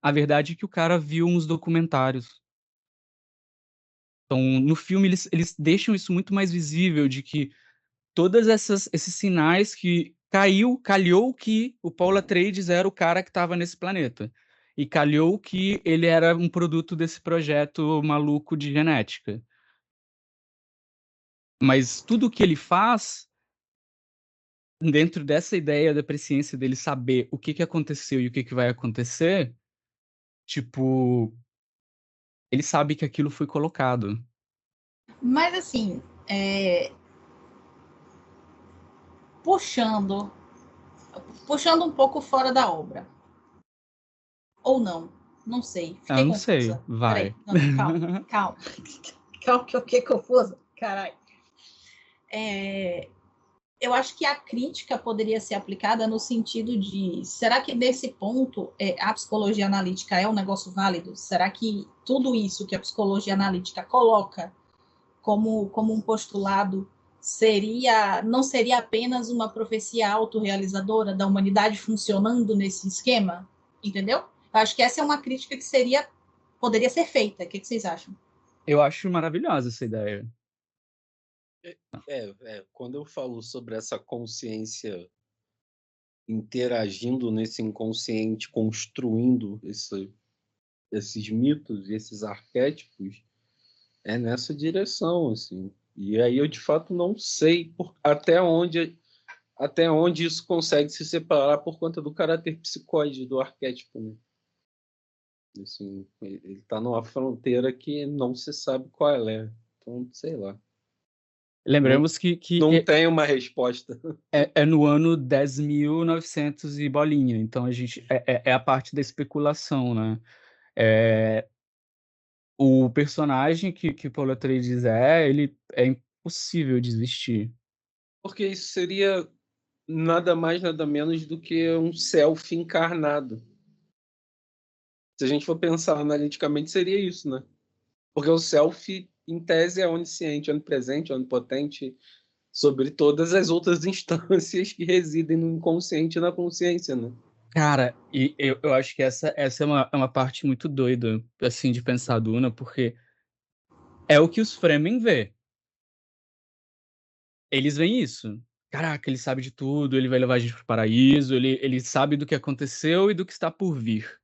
A verdade é que o cara viu uns documentários. Então, no filme, eles deixam isso muito mais visível, de que todas esses sinais que calhou que o Paul Atreides era o cara que estava nesse planeta. E calhou que ele era um produto desse projeto maluco de genética. Mas tudo o que ele faz, dentro dessa ideia da presciência dele saber o que aconteceu e o que vai acontecer, tipo, ele sabe que aquilo foi colocado. Mas assim, puxando um pouco fora da obra. Ou não sei. Fiquei Não sei, confusa. Peraí, vai. não, calma. Calma que eu fiquei confusa. Caralho. Eu acho que a crítica poderia ser aplicada no sentido de: será que nesse ponto a psicologia analítica é um negócio válido? Será que tudo isso que a psicologia analítica coloca como um postulado não seria apenas uma profecia autorrealizadora da humanidade funcionando nesse esquema? Entendeu? Eu acho que essa é uma crítica que poderia ser feita. O que vocês acham? Eu acho maravilhosa essa ideia. Quando eu falo sobre essa consciência interagindo nesse inconsciente, construindo esses mitos e esses arquétipos, é nessa direção, assim. E aí eu, de fato, não sei até onde isso consegue se separar por conta do caráter psicóide do arquétipo, né? Assim, ele está numa fronteira que não se sabe qual é. Então, sei lá. Lembramos que Não tem uma resposta. é no ano 10.900 e bolinha, então a gente é a parte da especulação, né? O personagem que Paulo Atreides ele é impossível de existir. Porque isso seria nada mais, nada menos do que um self encarnado. Se a gente for pensar analiticamente, seria isso, né? Porque o self, em tese, é onisciente, onipresente, onipotente sobre todas as outras instâncias que residem no inconsciente e na consciência, né? Cara, e eu acho que essa é uma parte muito doida, assim, de pensar Duna, porque é o que os Fremen vê. Eles veem isso. Caraca, ele sabe de tudo, ele vai levar a gente pro paraíso, ele sabe do que aconteceu e do que está por vir.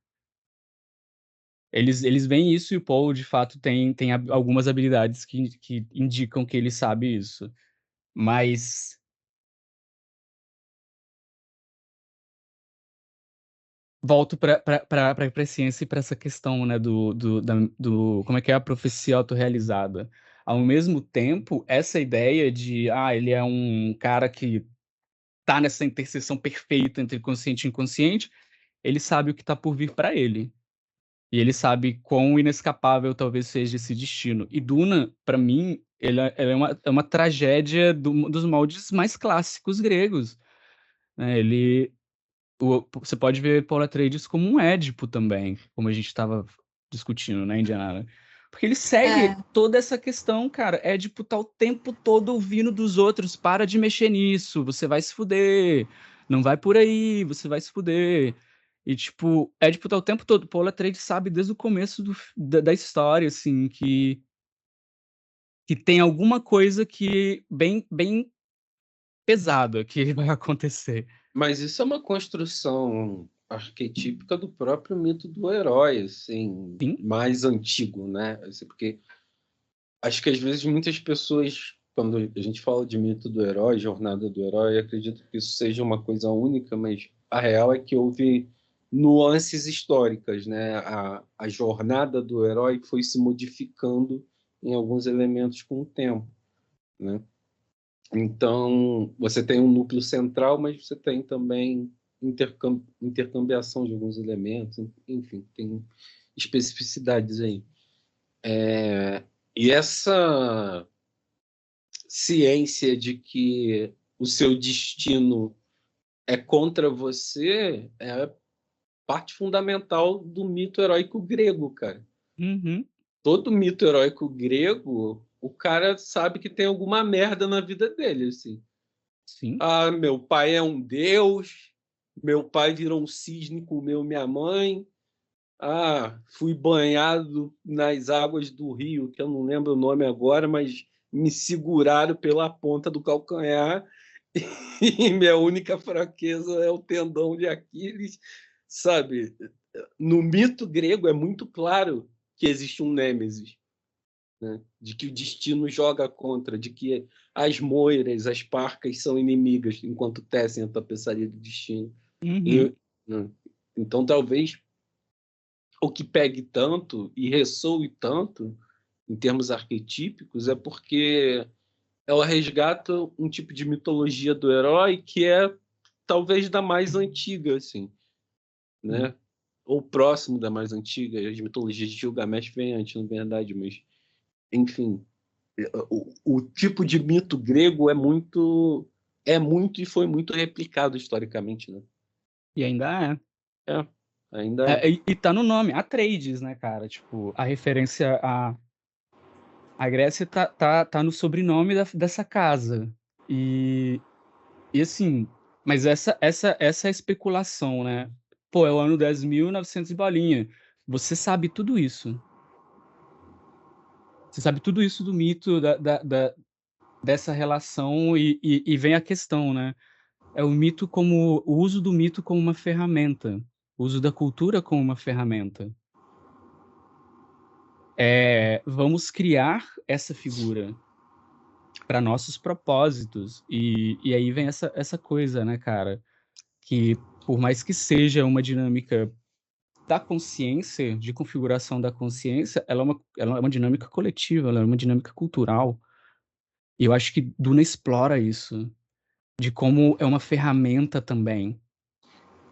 Eles veem isso e o Paul, de fato, tem algumas habilidades que indicam que ele sabe isso. Mas volto para a presciência e para essa questão, né, como é que é a profecia autorrealizada. Ao mesmo tempo, essa ideia de, ele é um cara que tá nessa interseção perfeita entre consciente e inconsciente, ele sabe o que tá por vir para ele. E ele sabe quão inescapável talvez seja esse destino. E Duna, para mim, ela é uma tragédia dos moldes mais clássicos gregos, né? Você pode ver Paul Atreides como um Édipo também, como a gente estava discutindo, né, Indiana? Porque ele segue toda essa questão, cara. Édipo tá o tempo todo ouvindo dos outros, para de mexer nisso, você vai se fuder, não vai por aí, você vai se fuder. E, tipo, Édipo tá o tempo todo. Paul Atreides sabe desde o começo da história, assim, que tem alguma coisa que bem pesada que vai acontecer. Mas isso é uma construção arquetípica do próprio mito do herói, assim, Sim, mais antigo, né? Assim, porque acho que às vezes muitas pessoas, quando a gente fala de mito do herói, jornada do herói, acreditam que isso seja uma coisa única, mas a real é que houve nuances históricas, né? A jornada do herói foi se modificando em alguns elementos com o tempo, né? Então, você tem um núcleo central, mas você tem também intercambiação de alguns elementos, enfim, tem especificidades aí. E essa ciência de que o seu destino é contra você é parte fundamental do mito heróico grego, cara. Uhum. Todo mito heróico grego, o cara sabe que tem alguma merda na vida dele, assim. Sim. Ah, meu pai é um deus, meu pai virou um cisne, comeu minha mãe. Ah, fui banhado nas águas do rio, que eu não lembro o nome agora, mas me seguraram pela ponta do calcanhar e minha única fraqueza é o tendão de Aquiles, sabe? No mito grego é muito claro que existe um nêmesis, né? De que o destino joga contra, de que as moiras, as parcas são inimigas enquanto tecem a tapeçaria do destino. Uhum. Né? Então, talvez o que pegue tanto e ressoe tanto em termos arquetípicos é porque ela resgata um tipo de mitologia do herói que é talvez da mais antiga, assim, né? Ou próximo da mais antiga. As mitologias de Gilgamesh vêm antes, na verdade, mas, enfim, o tipo de mito grego é muito e foi muito replicado historicamente, né? E ainda é. Ainda é. E tá no nome, Atreides, né, cara? Tipo, a referência a Grécia tá no sobrenome dessa casa. E assim, mas essa é a especulação, né? Pô, é o ano 10.900 e bolinha. Você sabe tudo isso. Você sabe tudo isso do mito, dessa relação, e vem a questão, né? É o uso do mito como uma ferramenta, o uso da cultura como uma ferramenta. Vamos criar essa figura para nossos propósitos. E aí vem essa coisa, né, cara? Que por mais que seja uma dinâmica da consciência, de configuração da consciência, ela é uma dinâmica coletiva, ela é uma dinâmica cultural. E eu acho que Duna explora isso, de como é uma ferramenta também.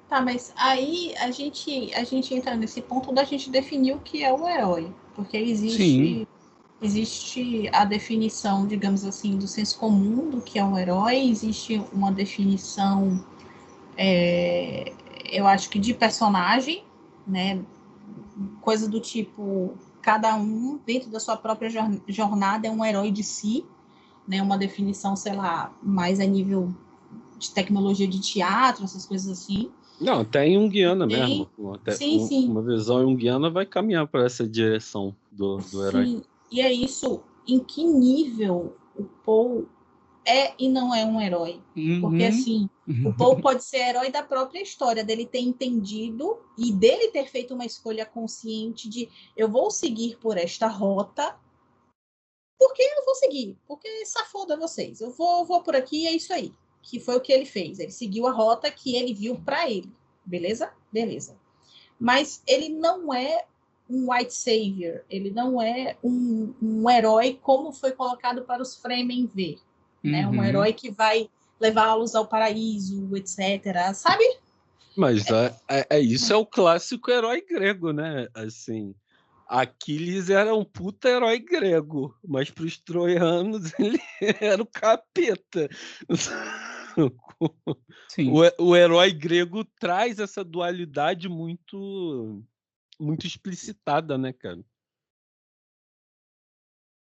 Tá, mas aí a gente entra nesse ponto da gente definir o que é o herói. Porque Sim. existe a definição, digamos assim, do senso comum do que é um herói, existe uma definição, eu acho que de personagem, né? Coisa do tipo, cada um, dentro da sua própria jornada, é um herói de si, né? Uma definição, sei lá, mais a nível de tecnologia de teatro, essas coisas assim. Não, até em Jungiana mesmo. Sim. Uma visão junguiana vai caminhar para essa direção do herói. Sim, e é isso. Em que nível o Paul é e não é um herói? Porque, assim, o Paul pode ser herói da própria história, dele ter entendido e dele ter feito uma escolha consciente de eu vou seguir por esta rota, porque eu vou seguir, porque safoda vocês, eu vou por aqui, é isso aí. Que foi o que ele fez. Ele seguiu a rota que ele viu para ele. Beleza? Beleza. Mas ele não é um white savior, ele não é um herói como foi colocado para os Fremen ver, né? Um herói que vai levá-los ao paraíso, etc. Sabe? Mas isso é o clássico herói grego, né? Assim, Aquiles era um puta herói grego, mas para os troianos ele era o capeta. Sim. O herói grego traz essa dualidade muito explicitada, né, cara?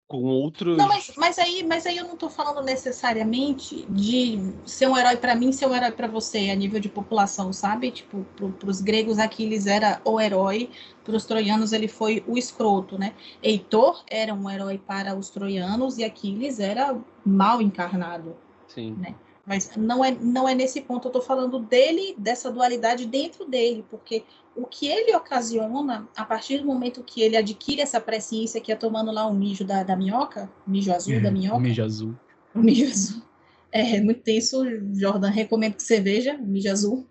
Com outros. Não, mas aí eu não estou falando necessariamente de ser um herói para mim, ser um herói para você, a nível de população, sabe? Tipo, para os gregos, Aquiles era o herói, para os troianos ele foi o escroto, né? Heitor era um herói para os troianos e Aquiles era mal encarnado. Sim. Né? Mas não é nesse ponto, eu estou falando dele, dessa dualidade dentro dele, porque o que ele ocasiona, a partir do momento que ele adquire essa presciência que é tomando lá o mijo da minhoca, mijo azul da minhoca. Mijo azul. O mijo azul. É muito tenso, Jordan. Recomendo que você veja, mídia azul.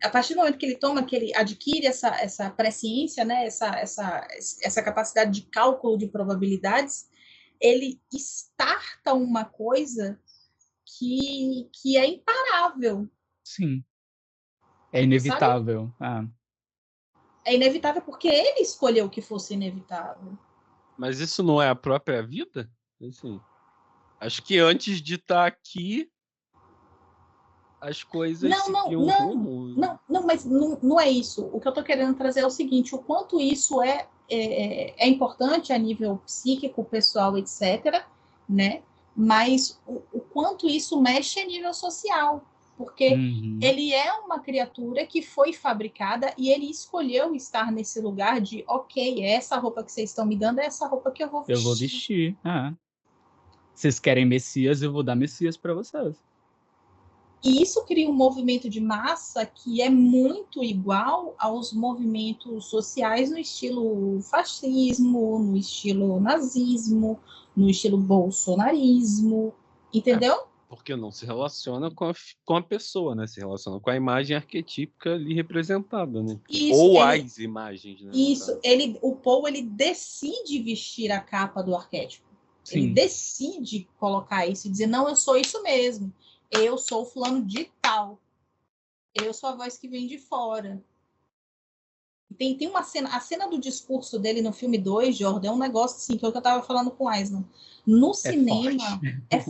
A partir do momento que ele toma, que ele adquire essa presciência, né, essa capacidade de cálculo de probabilidades, ele starta uma coisa que é imparável, Sim, é sabe? inevitável. Ah, É inevitável porque ele escolheu que fosse inevitável. Mas isso não é a própria vida? Assim, acho que antes de estar aqui, as coisas Não, não, seguiam não, rumo. não, mas não é isso. O que eu estou querendo trazer é o seguinte: o quanto isso é importante a nível psíquico, pessoal, etc., né? Mas o quanto isso mexe a nível social, porque uhum. ele é uma criatura que foi fabricada e ele escolheu estar nesse lugar de, ok, essa roupa que vocês estão me dando é essa roupa que eu vou Eu vou vestir. vestir. Ah. Vocês querem Messias, eu vou dar Messias para vocês. E isso cria um movimento de massa que é muito igual aos movimentos sociais no estilo fascismo, no estilo nazismo, no estilo bolsonarismo, É, entendeu? porque não se relaciona com a pessoa, né? Se relaciona com a imagem arquetípica ali representada, né? Isso, Ou as imagens, né? No caso. o Paul ele decide vestir a capa do arquétipo. Ele Sim. decide colocar isso e dizer, não, eu sou isso mesmo. Eu sou o fulano de tal. Eu sou a voz que vem de fora. Tem uma cena, a cena do discurso dele no filme 2, Jordan, é um negócio assim, que é o que eu tava falando com o Aislan. No É cinema,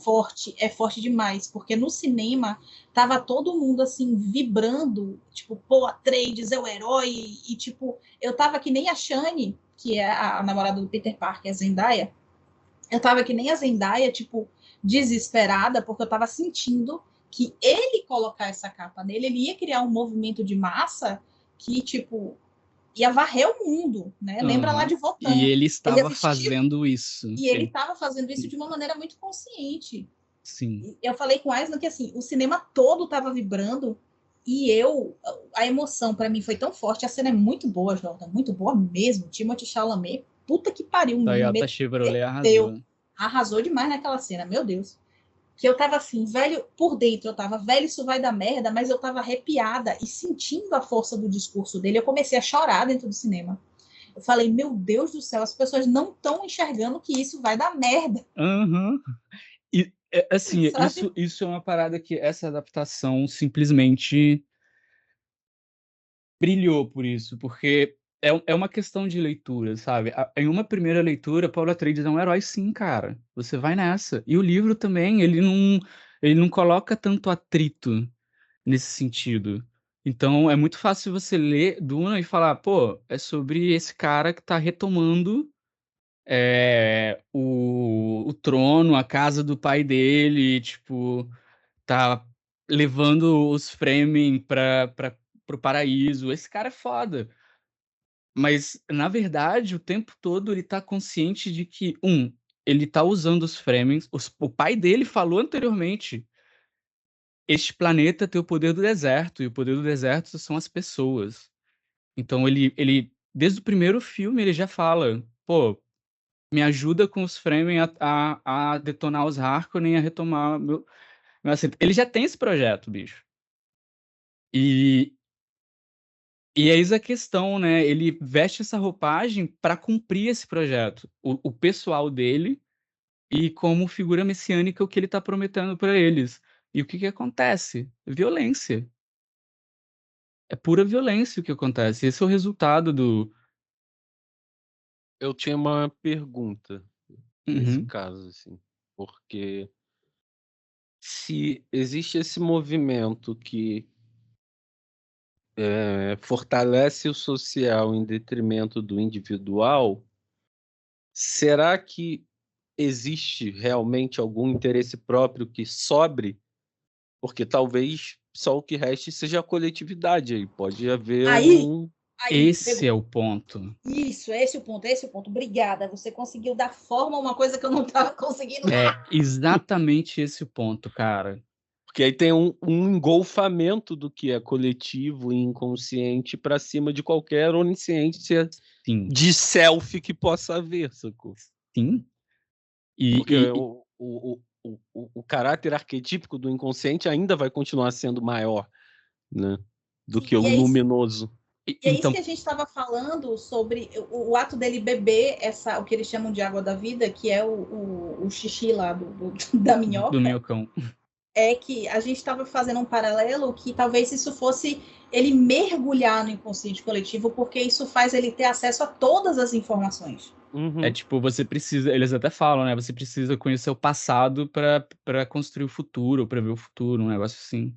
forte. é forte demais, porque no cinema tava todo mundo assim, vibrando, tipo, pô, Atreides é o herói, e tipo, eu tava que nem a Shani, que é a namorada do Peter Parker, a Zendaya, eu tava que nem a Zendaya, tipo, desesperada, porque eu tava sentindo que ele colocar essa capa nele, ele ia criar um movimento de massa que, tipo, ia varrer o mundo, né? Lembra lá Uhum. de E Votan. ele Ele ia estava vestir fazendo isso. e ele estava fazendo isso de uma maneira muito consciente. Sim. Eu falei com a Aislan que assim, o cinema todo estava vibrando e a emoção para mim foi tão forte. A cena é muito boa, Jordan, muito boa mesmo. Timothée Chalamet, puta que pariu, o menino Toyota Chevrolet meteu, arrasou. arrasou demais naquela cena, meu Deus. Que eu tava assim, velho, por dentro eu tava, velho, isso vai dar merda, mas eu tava arrepiada e sentindo a força do discurso dele. Eu comecei a chorar dentro do cinema. Eu falei, meu Deus do céu, as pessoas não estão enxergando que isso vai dar merda, Uhum. E, assim, sabe? isso é uma parada que essa adaptação simplesmente brilhou por isso, porque é uma questão de leitura, sabe? Em uma primeira leitura, Paulo Atreides é um herói sim, cara. Você vai nessa. E o livro também, ele não coloca tanto atrito nesse sentido. Então, é muito fácil você ler Duna e falar, pô, é sobre esse cara que tá retomando o trono, a casa do pai dele, tipo, tá levando os Fremen pro paraíso. Esse cara é foda. Mas, na verdade, o tempo todo ele tá consciente de que, ele tá usando os Fremen. O pai dele falou anteriormente: este planeta tem o poder do deserto, e o poder do deserto são as pessoas. Então, desde o primeiro filme, ele já fala: pô, me ajuda com os Fremen a detonar os Harkonnen, a retomar meu assento. Ele já tem esse projeto, bicho. E, e eis a questão, né? Ele veste essa roupagem para cumprir esse projeto. O pessoal dele e como figura messiânica o que ele está prometendo para eles. E o que acontece? Violência. É pura violência o que acontece. Esse é o resultado do. Eu tinha uma pergunta nesse Uhum. caso, assim, porque se existe esse movimento que fortalece o social em detrimento do individual, será que existe realmente algum interesse próprio que sobre? Porque talvez só o que reste seja a coletividade aí. Pode haver Aí, um. aí, Esse pegou. é o ponto. Isso, esse é o ponto. Obrigada, você conseguiu dar forma a uma coisa que eu não estava conseguindo É dar. exatamente esse o ponto, cara. Porque aí tem um engolfamento do que é coletivo e inconsciente para cima de qualquer onisciência Sim, de self que possa haver, sacou? sim. Porque E, o o caráter arquetípico do inconsciente ainda vai continuar sendo maior, né, do que o luminoso. E é isso que a gente estava falando sobre o ato dele beber o que eles chamam de água da vida, que é o xixi lá da minhoca. Do minhocão. É que a gente estava fazendo um paralelo que talvez isso fosse ele mergulhar no inconsciente coletivo, porque isso faz ele ter acesso a todas as informações. É tipo, você precisa, eles até falam, né? Você precisa conhecer o passado para construir o futuro, para ver o futuro, um negócio assim.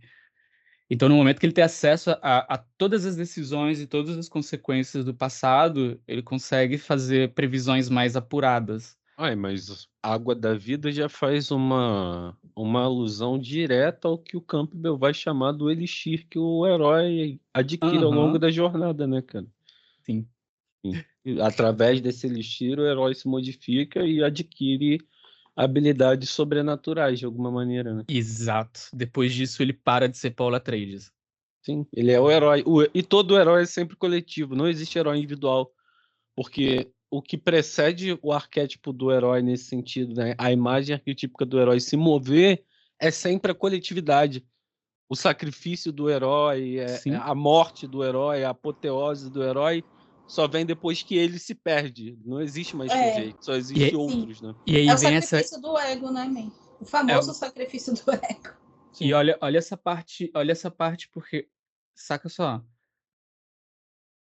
Então, no momento que ele tem acesso a todas as decisões e todas as consequências do passado, ele consegue fazer previsões mais apuradas. Mas a água da vida já faz uma alusão direta ao que o Campbell vai chamar do elixir que o herói adquire ao longo da jornada, né, cara? Sim. E, através desse elixir, o herói se modifica e adquire habilidades sobrenaturais, de alguma maneira, né? Exato. Depois disso, ele para de ser Paul Atreides. Sim, ele é o herói. E todo herói é sempre coletivo, não existe herói individual. Porque o que precede o arquétipo do herói nesse sentido, né? A imagem arquetípica do herói se mover é sempre a coletividade. O sacrifício do herói, a morte do herói, a apoteose do herói só vem depois que ele se perde. Não existe mais sujeito, só existe outros, né? E aí é o vem sacrifício do ego, né, man? O famoso sacrifício do ego. Sim. E olha essa parte porque, saca só,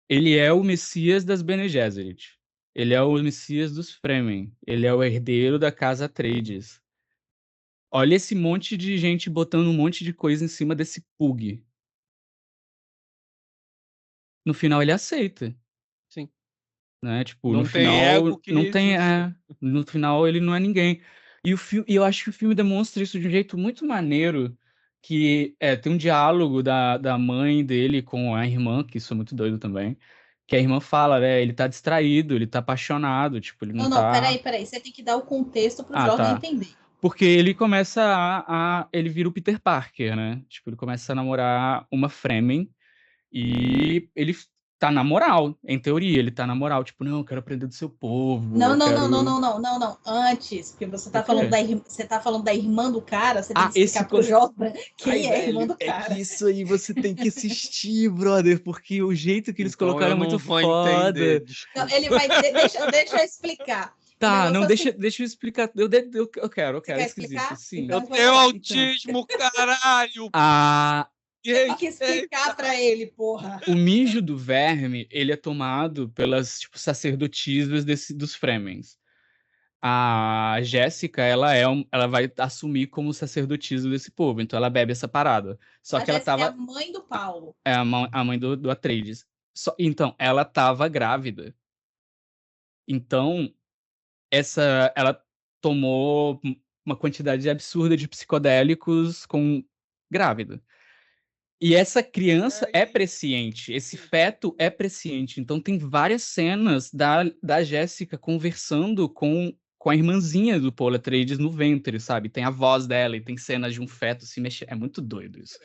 ele é o Messias das Bene Gesserit. Ele é o Messias dos Fremen. Ele é o herdeiro da casa Atreides. Olha esse monte de gente botando um monte de coisa em cima desse Pug. No final ele aceita. Sim. Né? Tipo, não no tem final ego que não tem, no final ele não é ninguém. E eu acho que o filme demonstra isso de um jeito muito maneiro, que tem um diálogo da mãe dele com a irmã, que isso é muito doido também, que a irmã fala, né, ele tá distraído, ele tá apaixonado, tipo, ele não tá... Peraí, você tem que dar o contexto pro Jordan entender. Porque ele começa ele vira o Peter Parker, né? Tipo, ele começa a namorar uma Fremen e ele tá na moral, em teoria, ele tá na moral, tipo, não, eu quero aprender do seu povo. Não. Antes, porque você tá falando da irmã do cara, você tem que explicar pro Jordan quem é a irmã do cara. É que isso aí você tem que assistir, brother, porque o jeito que eles colocaram é muito foda. Não, ele vai. Deixa eu explicar. Tá, não, deixa eu explicar. Eu quero. Você quer explicar? Sim. Eu tenho autismo, caralho! Tem que explicar pra ele, porra. O mijo do verme, ele é tomado pelas, tipo, sacerdotisas dos Fremens. A Jéssica, ela vai assumir como sacerdotisa desse povo, então ela bebe essa parada. Só que ela tava... é a mãe do Paulo. É a mãe do Atreides. Então, ela tava grávida. Então, ela tomou uma quantidade absurda de psicodélicos grávida. E essa criança é presciente, esse feto é presciente. Então tem várias cenas da Jéssica conversando com a irmãzinha do Paul Atreides no ventre, sabe? Tem a voz dela e tem cenas de um feto se mexer. É muito doido isso.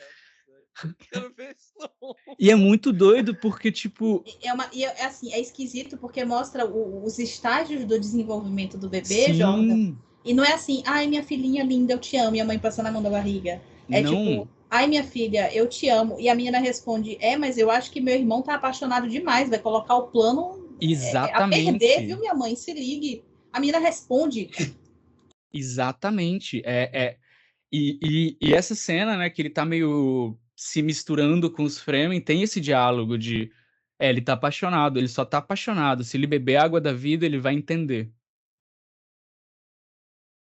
Quero ver isso não. E é muito doido porque, tipo... É esquisito porque mostra os estágios do desenvolvimento do bebê, Jordan. E não é assim, ai, minha filhinha linda, eu te amo, e a mãe passando a mão da barriga. É não. Tipo, ai, minha filha, eu te amo. E a menina responde, mas eu acho que meu irmão tá apaixonado demais, vai colocar o plano Exatamente. A perder, viu, minha mãe? Se ligue. A menina responde. Exatamente. E essa cena, né, que ele tá meio se misturando com os Fremen, tem esse diálogo de... ele tá apaixonado, ele só tá apaixonado. Se ele beber a água da vida, ele vai entender.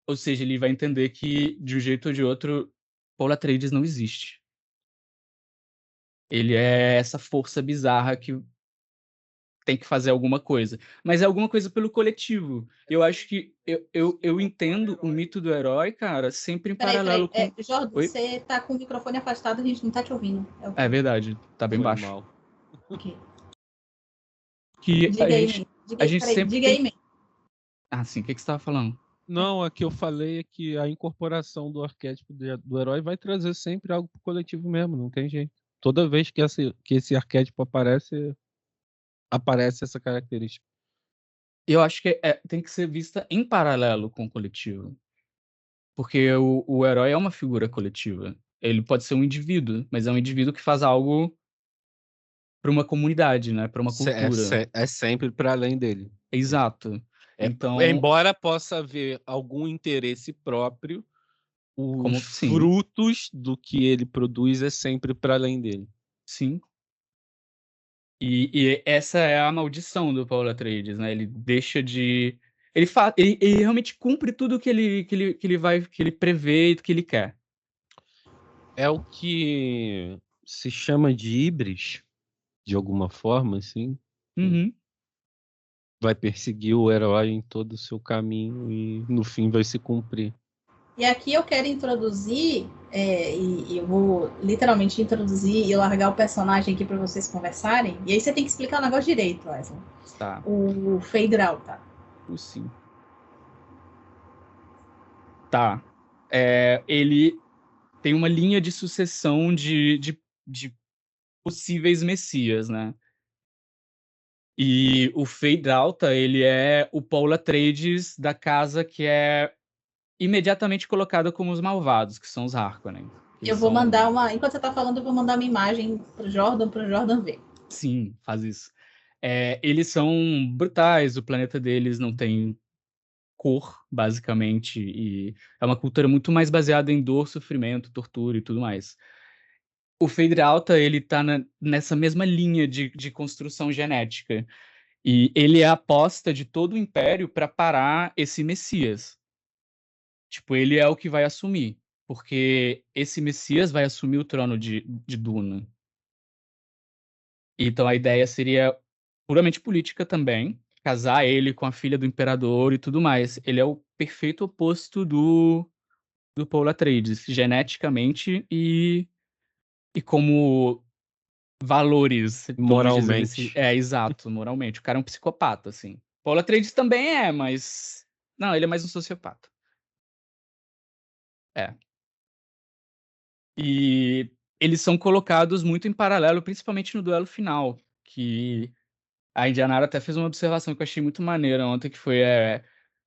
Ou seja, ele vai entender que, de um jeito ou de outro, Paul Atreides não existe. Ele é essa força bizarra que tem que fazer alguma coisa. Mas é alguma coisa pelo coletivo. Eu acho que eu entendo o mito do herói, cara, sempre em paralelo com... Jordan, você tá com o microfone afastado, a gente não tá te ouvindo. É verdade, tá bem baixo. Mal. Ok. Que diga aí, man. Ah, sim, o que você estava falando? Não, a que eu falei é que a incorporação do arquétipo do herói vai trazer sempre algo pro coletivo mesmo, não tem jeito. Toda vez que esse arquétipo aparece essa característica. Eu acho que tem que ser vista em paralelo com o coletivo. Porque o herói é uma figura coletiva. Ele pode ser um indivíduo, mas é um indivíduo que faz algo para uma comunidade, né? Para uma cultura. É sempre para além dele. Exato. Então, Embora possa haver algum interesse próprio, os sim, frutos do que ele produz é sempre para além dele. sim. E essa é a maldição do Paulo Atreides, né? Ele deixa de. Ele realmente cumpre tudo que ele prevê e que ele quer. É o que se chama de híbris, de alguma forma, assim. Uhum. Vai perseguir o herói em todo o seu caminho e no fim vai se cumprir. E aqui eu quero introduzir, e eu vou literalmente introduzir e largar o personagem aqui para vocês conversarem. E aí você tem que explicar o negócio direito, Wesley. Tá. O Feyd-Rautha. Sim. Tá. Ele tem uma linha de sucessão de possíveis messias, né? E o Feyd-Rautha, ele é o Paul Atreides da casa que é imediatamente colocada como os malvados, que são os Harkonnen. Eu vou mandar enquanto você tá falando, eu vou mandar uma imagem pro Jordan ver. Sim, faz isso. Eles são brutais, o planeta deles não tem cor, basicamente, e é uma cultura muito mais baseada em dor, sofrimento, tortura e tudo mais. O Feyd-Rautha, ele tá nessa mesma linha de construção genética, e ele é a aposta de todo o Império para parar esse Messias. Tipo, ele é o que vai assumir, porque esse Messias vai assumir o trono de Duna. Então a ideia seria puramente política também, casar ele com a filha do imperador e tudo mais. Ele é o perfeito oposto do Paul Atreides, geneticamente e como valores, vamos dizer Moralmente. assim. Exato, moralmente. O cara é um psicopata, assim. Paul Atreides também é, mas... Não, ele é mais um sociopata. E eles são colocados muito em paralelo, principalmente no duelo final, que a Indianara até fez uma observação que eu achei muito maneira ontem, que foi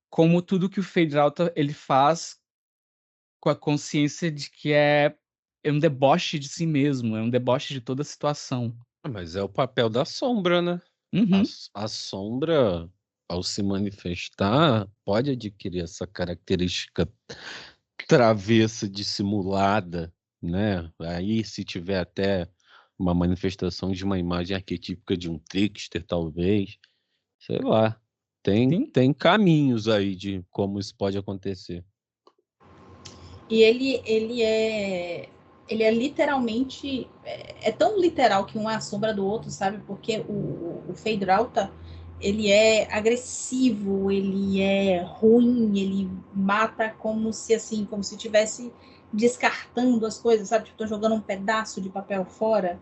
como tudo que o Feyd-Rautha ele faz com a consciência de que é um deboche de si mesmo, é um deboche de toda a situação. Mas é o papel da sombra, né? Uhum. A sombra, ao se manifestar, pode adquirir essa característica travessa, dissimulada, né? Aí, se tiver até uma manifestação de uma imagem arquetípica de um trickster, talvez, sei lá. Tem caminhos aí de como isso pode acontecer. E ele é literalmente tão literal que um é a sombra do outro, sabe? Porque o Feyd-Rautha, ele é agressivo, ele é ruim, ele mata como se tivesse descartando as coisas, sabe? Tipo, tô jogando um pedaço de papel fora.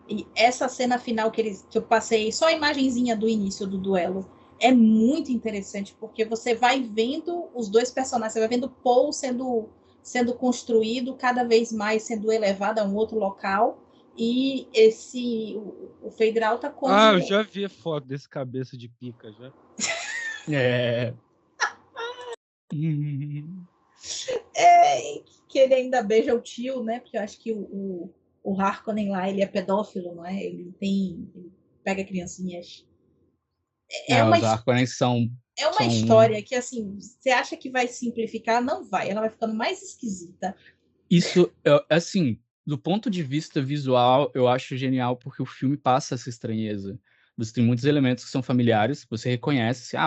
E essa cena final que eu passei, só a imagenzinha do início do duelo, é muito interessante, porque você vai vendo os dois personagens, você vai vendo Paul sendo construído, cada vez mais sendo elevado a um outro local, e o Feyd-Rautha como... eu já vi a foto desse cabeça de pica, já. Que ele ainda beija o tio, né? Porque eu acho que o Harkonnen lá, ele é pedófilo, não é? Ele pega criancinhas. Os Harkonnen são... É uma história que, assim, você acha que vai simplificar? Não vai. Ela vai ficando mais esquisita. Isso, assim, do ponto de vista visual, eu acho genial, porque o filme passa essa estranheza. Você tem muitos elementos que são familiares, você reconhece,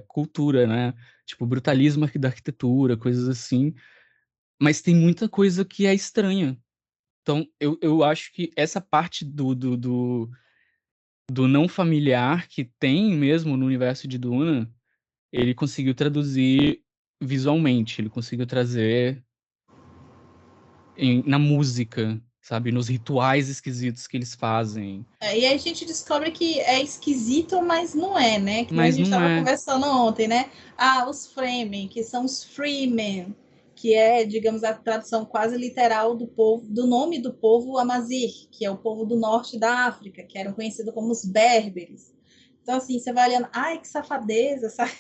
cultura, né? Tipo, brutalismo da arquitetura, coisas assim. Mas tem muita coisa que é estranha. Então, eu acho que essa parte do não familiar que tem mesmo no universo de Duna, ele conseguiu traduzir visualmente, ele conseguiu trazer na música, sabe? Nos rituais esquisitos que eles fazem. E aí a gente descobre que é esquisito, mas não é, né? Que Mas a gente não estava é. conversando ontem, né? Os Fremen, que são os Freemen, que é, digamos, a tradução quase literal do nome do povo Amazigh, que é o povo do norte da África, que eram conhecidos como os Berberes. Então, assim, você vai olhando, ai, que safadeza, sabe?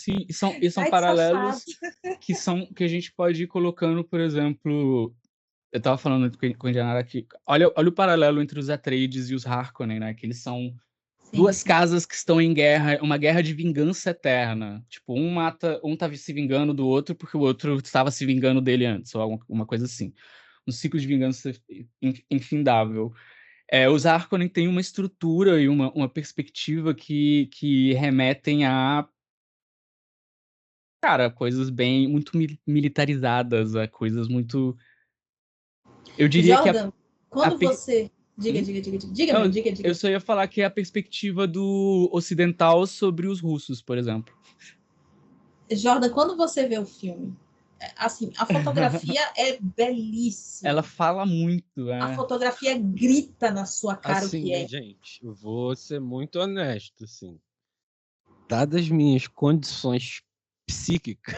Sim, e são Ai, que paralelos safado. que a gente pode ir colocando, por exemplo, eu tava falando com a Indianara aqui, olha o paralelo entre os Atreides e os Harkonnen, né? Que eles são Sim, duas sim. casas que estão em guerra, uma guerra de vingança eterna. Tipo, um tava se vingando do outro porque o outro estava se vingando dele antes, ou alguma coisa assim. Um ciclo de vingança infindável. Os Harkonnen têm uma estrutura e uma perspectiva que remetem a, cara, coisas bem muito militarizadas, a coisas muito. Eu diria que Jordan, a quando per- você. Diga, Hum? diga, diga, diga. Diga, Não, meu, diga, eu diga. só ia falar que é a perspectiva do ocidental sobre os russos, por exemplo. Jordan, quando você vê o filme, assim, a fotografia é Ela belíssima. fala muito, A fotografia grita na sua cara o que Assim, é. gente, eu vou ser muito honesto, assim. Dadas minhas condições psíquicas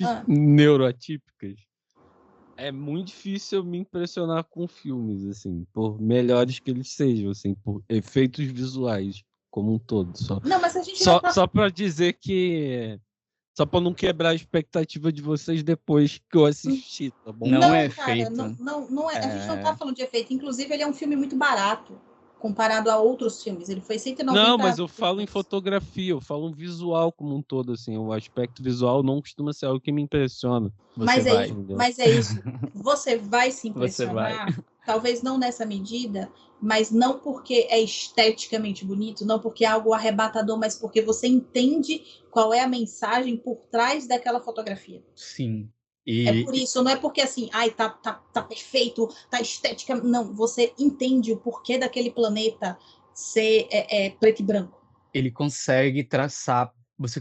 Ah, neuroatípicas, é muito difícil eu me impressionar com filmes, assim, por melhores que eles sejam, assim, por efeitos visuais como um todo. Só, não, mas a gente não só, tá. só para dizer que. Só para não quebrar a expectativa de vocês depois que eu assisti, tá bom? não é Não, cara, feita. não é. A gente não tá É... falando de efeito. Inclusive, ele é um filme muito barato comparado a outros filmes. Ele foi Não, 190 mas eu falo em euros. fotografia, eu falo um visual como um todo, assim. O aspecto visual não costuma ser algo que me impressiona. Você vai. Entendeu? Mas é isso. Você vai se Você vai. impressionar, talvez não nessa medida, mas não porque é esteticamente bonito, não porque é algo arrebatador, mas porque você entende qual é a mensagem por trás daquela fotografia. Sim. É por isso, não é porque assim, ai, tá perfeito, tá estética. Não, você entende o porquê daquele planeta ser preto e branco. Ele consegue traçar.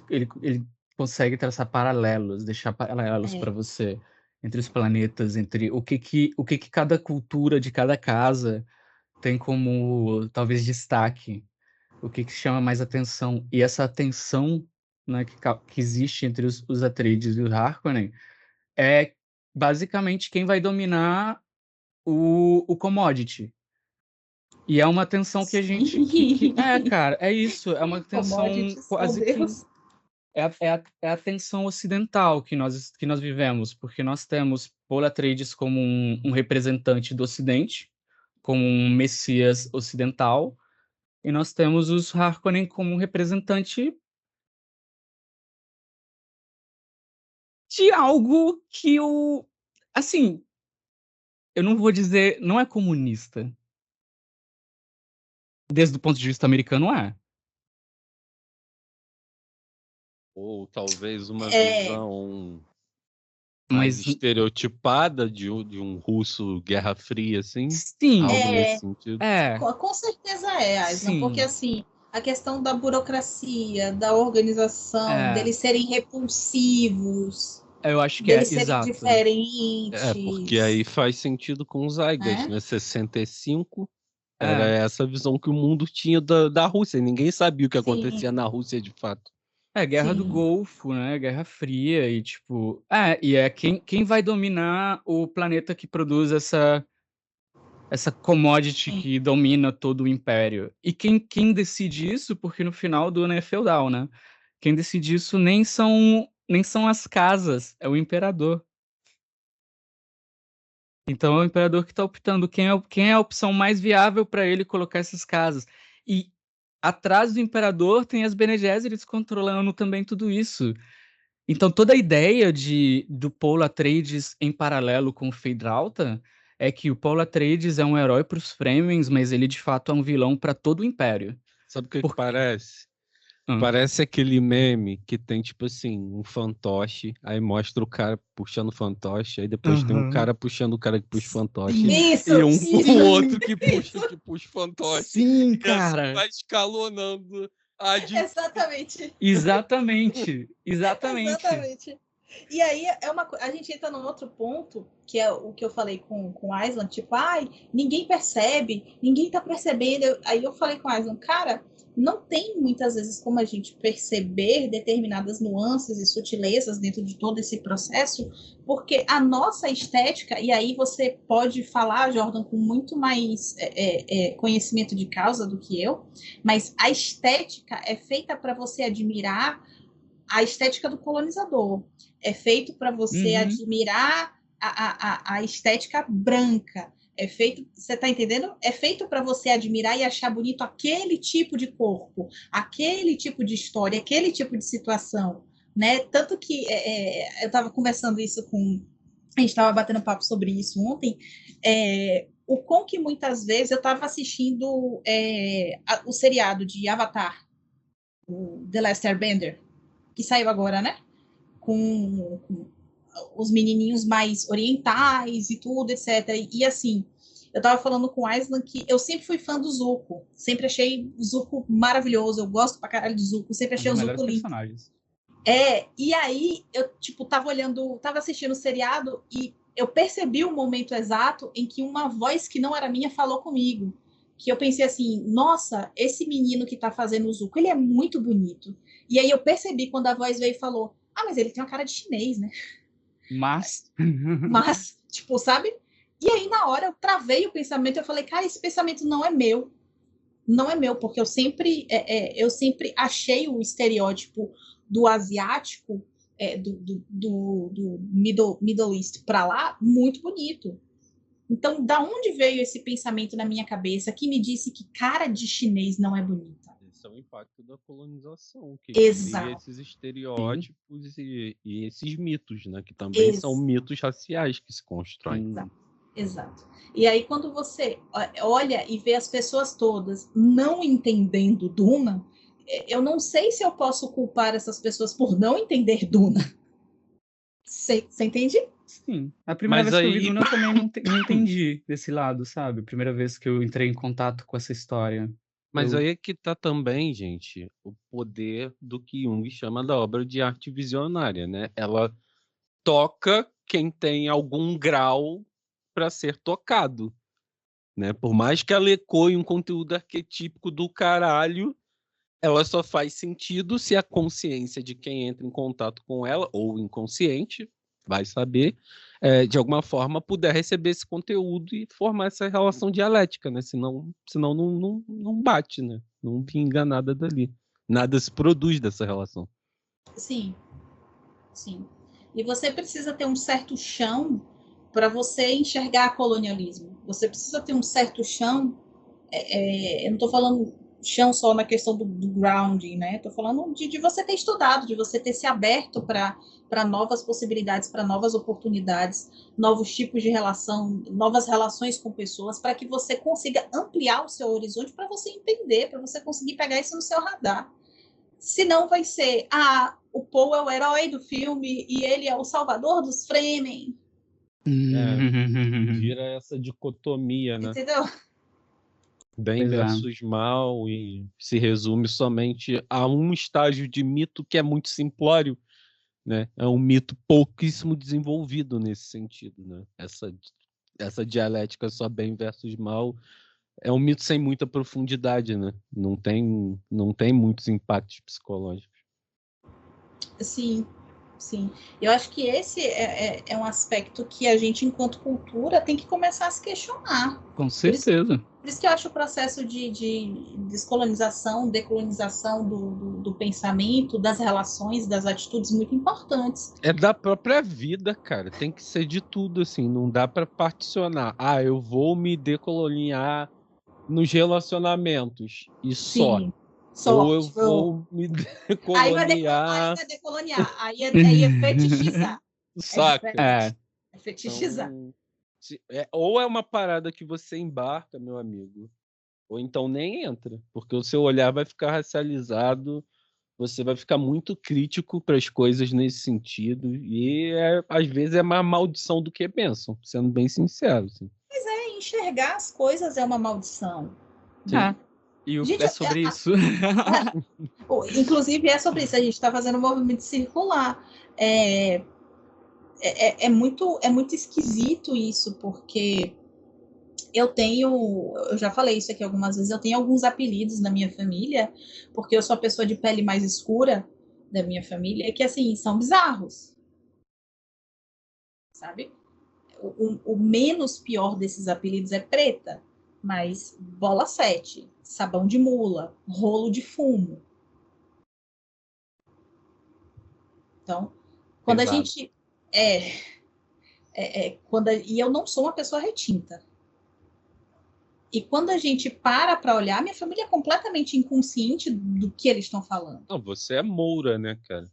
Ele consegue traçar paralelos, deixar paralelos É. para você entre os planetas, entre o que cada cultura de cada casa tem como talvez destaque, o que chama mais atenção. E essa atenção, né, que existe entre os Atreides e os Harkonnen é basicamente quem vai dominar o commodity. E é uma tensão que a gente cara, é isso, é uma tensão Commodities, oh quase que Deus. é a tensão ocidental que nós vivemos, porque nós temos Paul Atreides como um representante do Ocidente, como um messias ocidental, e nós temos os Harkonnen como um representante de algo que assim, eu não vou dizer, não é comunista. Desde o ponto de vista americano é. Ou talvez uma É, visão mais Mas estereotipada de um russo Guerra Fria, assim. sim, Algo é, nesse sentido. com certeza é, Aislan, porque sim, assim, a questão da burocracia, da organização, é, deles serem repulsivos, eu acho que é, deles serem exato. Porque diferentes, aí faz sentido com os Zygas, né? né? 65 era É, essa visão que o mundo tinha da Rússia. Ninguém sabia o que acontecia Sim, na Rússia de fato. Guerra do sim. Golfo, né, Guerra Fria e tipo, e é quem vai dominar o planeta que produz essa commodity Sim. que domina todo o império. E quem decide isso, porque no final do ano é feudal, né? Quem decide isso nem são as casas, é o imperador. Então é o imperador que está optando quem é a opção mais viável para ele colocar essas casas. E atrás do imperador tem as Bene Gesserit controlando também tudo isso. Então toda a ideia do Paul Atreides em paralelo com o Feyd-Rautha é que o Paul Atreides é um herói para os Fremen, mas ele de fato é um vilão para todo o império. Sabe o que Porque parece? Hum. Parece aquele meme que tem, tipo assim, um fantoche, aí mostra o cara puxando o fantoche, aí depois tem um Aham. cara puxando o cara que puxa o fantoche, Sim, Isso, e isso, um outro isso. que puxa o fantoche. sim, E assim cara. vai escalonando a de... Exatamente. Exatamente. Exatamente. Exatamente. E aí a gente entra num outro ponto, que é o que eu falei com o Island, tipo, ai, ninguém percebe, ninguém tá percebendo. Aí eu falei com o Island, cara, não tem muitas vezes como a gente perceber determinadas nuances e sutilezas dentro de todo esse processo, porque a nossa estética, e aí você pode falar, Jordan, com muito mais conhecimento de causa do que eu, mas a estética é feita para você admirar a estética do colonizador. É feito para você Uhum. admirar a estética branca. É feito, você está entendendo? É feito para você admirar e achar bonito aquele tipo de corpo, aquele tipo de história, aquele tipo de situação, né? Tanto que eu estava conversando isso com, a gente estava batendo papo sobre isso ontem. O quão que muitas vezes eu estava assistindo o seriado de Avatar, o The Last Airbender, que saiu agora, né? Com os menininhos mais orientais e tudo, etc. E assim, eu tava falando com o Aislan que eu sempre fui fã do Zuko. Sempre achei o Zuko maravilhoso. Eu gosto pra caralho do Zuko. Sempre achei o Zuko lindo. Personagens. E aí eu, tipo, tava assistindo o seriado e eu percebi o momento exato em que uma voz que não era minha falou comigo. Que eu pensei assim, nossa, esse menino que tá fazendo o Zuko, ele é muito bonito. E aí eu percebi quando a voz veio e falou, mas ele tem uma cara de chinês, né? Mas tipo, sabe? E aí, na hora, eu travei o pensamento, eu falei, cara, esse pensamento não é meu. Não é meu, porque eu sempre achei o estereótipo do asiático, do Middle East para lá, muito bonito. Então, da onde veio esse pensamento na minha cabeça que me disse que cara de chinês não é bonita? Esse é o impacto da colonização, que Exato. cria esses estereótipos e esses mitos, né? Que também são mitos raciais que se constroem. Exato. E aí, quando você olha e vê as pessoas todas não entendendo Duna, eu não sei se eu posso culpar essas pessoas por não entender Duna. Você entende? Sim. A primeira Mas vez que eu aí- vi Duna, eu também não entendi desse lado, sabe? Primeira vez que eu entrei em contato com essa história. Mas Eu- aí é que tá também, gente, o poder do que Jung chama da obra de arte visionária, né? Ela toca quem tem algum grau para ser tocado, né? Por mais que ela ecoe um conteúdo arquetípico do caralho, ela só faz sentido se a consciência de quem entra em contato com ela, ou inconsciente, vai saber, de alguma forma puder receber esse conteúdo e formar essa relação dialética, né? Senão não bate, né? Não vinga nada dali. Nada se produz dessa relação. Sim, sim. E você precisa ter um certo chão para você enxergar colonialismo. Você precisa ter um certo chão. Eu não estou falando chão só na questão do grounding, né? Estou falando de você ter estudado, de você ter se aberto para novas possibilidades, para novas oportunidades, novos tipos de relação, novas relações com pessoas, para que você consiga ampliar o seu horizonte, para você entender, para você conseguir pegar isso no seu radar. Senão vai ser, o Paul é o herói do filme e ele é o salvador dos Fremen. Vira essa dicotomia, né? Entendeu? Bem Pois é. versus mal, e se resume somente a um estágio de mito que é muito simplório, né? É um mito pouquíssimo desenvolvido nesse sentido, né? Essa dialética só bem versus mal é um mito sem muita profundidade, né? Não tem muitos impactos psicológicos. Sim, sim. Eu acho que esse é um aspecto que a gente, enquanto cultura, tem que começar a se questionar. Com certeza. Por isso que eu acho o processo de descolonização, decolonização do pensamento, das relações, das atitudes muito importantes. É da própria vida, cara. Tem que ser de tudo, assim. Não dá para particionar. Eu vou me decoloniar nos relacionamentos e só. Ou eu vou me decoloniar. Aí não é decoloniar, aí é fetichizar. Saca? É fetichizar. Então, ou é uma parada que você embarca, meu amigo, ou então nem entra, porque o seu olhar vai ficar racializado, você vai ficar muito crítico para as coisas nesse sentido, e às vezes é mais maldição do que bênção, sendo bem sincero. Assim. Mas enxergar as coisas é uma maldição. E Gente, é sobre isso. Inclusive, é sobre isso. A gente está fazendo um movimento circular. É muito esquisito isso, porque eu já falei isso aqui algumas vezes, eu tenho alguns apelidos na minha família, porque eu sou a pessoa de pele mais escura da minha família, que, assim, são bizarros. Sabe? O menos pior desses apelidos é preta, mas bola 7, sabão de mula, rolo de fumo. Então, quando Exato. a gente e eu não sou uma pessoa retinta. E quando a gente para olhar, minha família é completamente inconsciente do que eles estão falando. Não, você é moura, né, cara?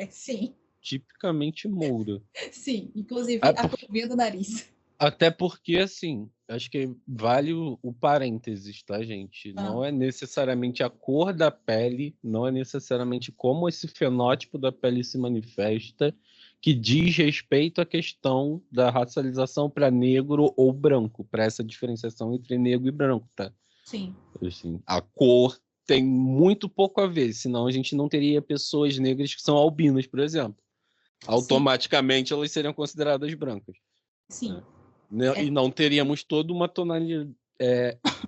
Sim, Tipicamente moura. sim. Inclusive, Ah, a curvinha do nariz. Até porque, assim, acho que vale o parênteses, tá, gente? Não é necessariamente a cor da pele, não é necessariamente como esse fenótipo da pele se manifesta, que diz respeito à questão da racialização para negro ou branco, para essa diferenciação entre negro e branco, tá? Sim. Assim, a cor tem muito pouco a ver, senão a gente não teria pessoas negras que são albinas, por exemplo. Automaticamente elas seriam consideradas brancas. Sim. E não teríamos toda uma tonalidade,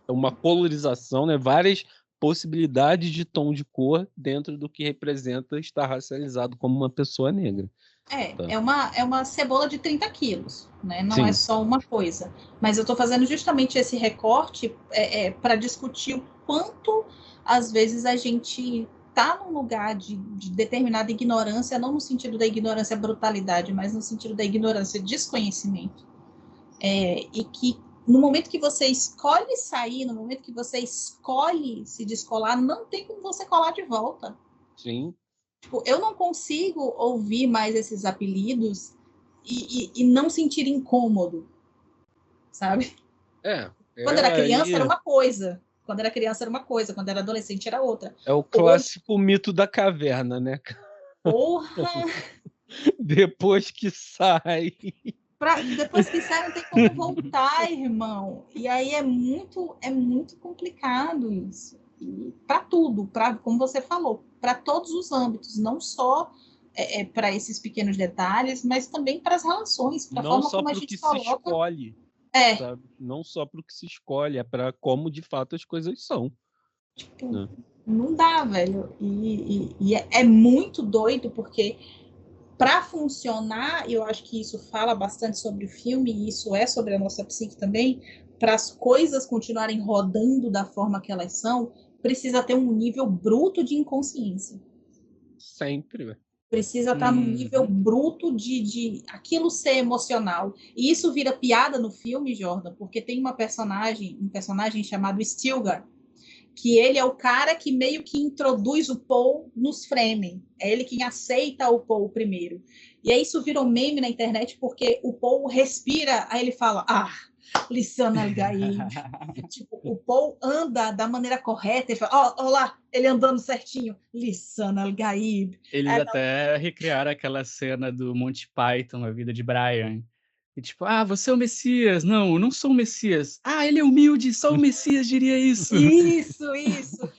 uma colorização, né? Várias possibilidades de tom de cor dentro do que representa estar racializado como uma pessoa negra. Tá. É uma cebola de 30 quilos, né? Não Sim. é só uma coisa. Mas eu estou fazendo justamente esse recorte para discutir o quanto, às vezes, a gente está num lugar de determinada ignorância, não no sentido da ignorância brutalidade, mas no sentido da ignorância desconhecimento. E que no momento que você escolhe sair, no momento que você escolhe se descolar, não tem como você colar de volta. Sim. Tipo, eu não consigo ouvir mais esses apelidos e não sentir incômodo, sabe? Quando era criança era uma coisa. Quando era criança era uma coisa, quando era adolescente era outra. É o clássico mito da caverna, né? Porra! Depois que sai... Depois que sai, não tem como voltar, irmão. E aí é muito complicado isso. Para tudo, como você falou, para todos os âmbitos, não só para esses pequenos detalhes, mas também para as relações, para a forma como a gente coloca. Se escolhe, sabe? Não só para o que se escolhe, é para como de fato as coisas são. Tipo, não dá, velho. E é muito doido, porque para funcionar, e eu acho que isso fala bastante sobre o filme, e isso é sobre a nossa psique também, para as coisas continuarem rodando da forma que elas são, precisa ter um nível bruto de inconsciência. Sempre. Precisa estar num nível bruto de aquilo ser emocional. E isso vira piada no filme, Jordan, porque tem um personagem chamado Stilgar, que ele é o cara que meio que introduz o Paul nos Fremen. É ele quem aceita o Paul primeiro. E aí isso virou meme na internet porque o Paul respira, aí ele fala, Lisan al-Gaib. Tipo, o Paul anda da maneira correta, ele fala, ó lá, ele andando certinho, Lisan al-Gaib. Eles até recriaram aquela cena do Monty Python, A Vida de Brian. E tipo, você é o Messias. Não, eu não sou o Messias. Ele é humilde, só o Messias diria isso. Isso.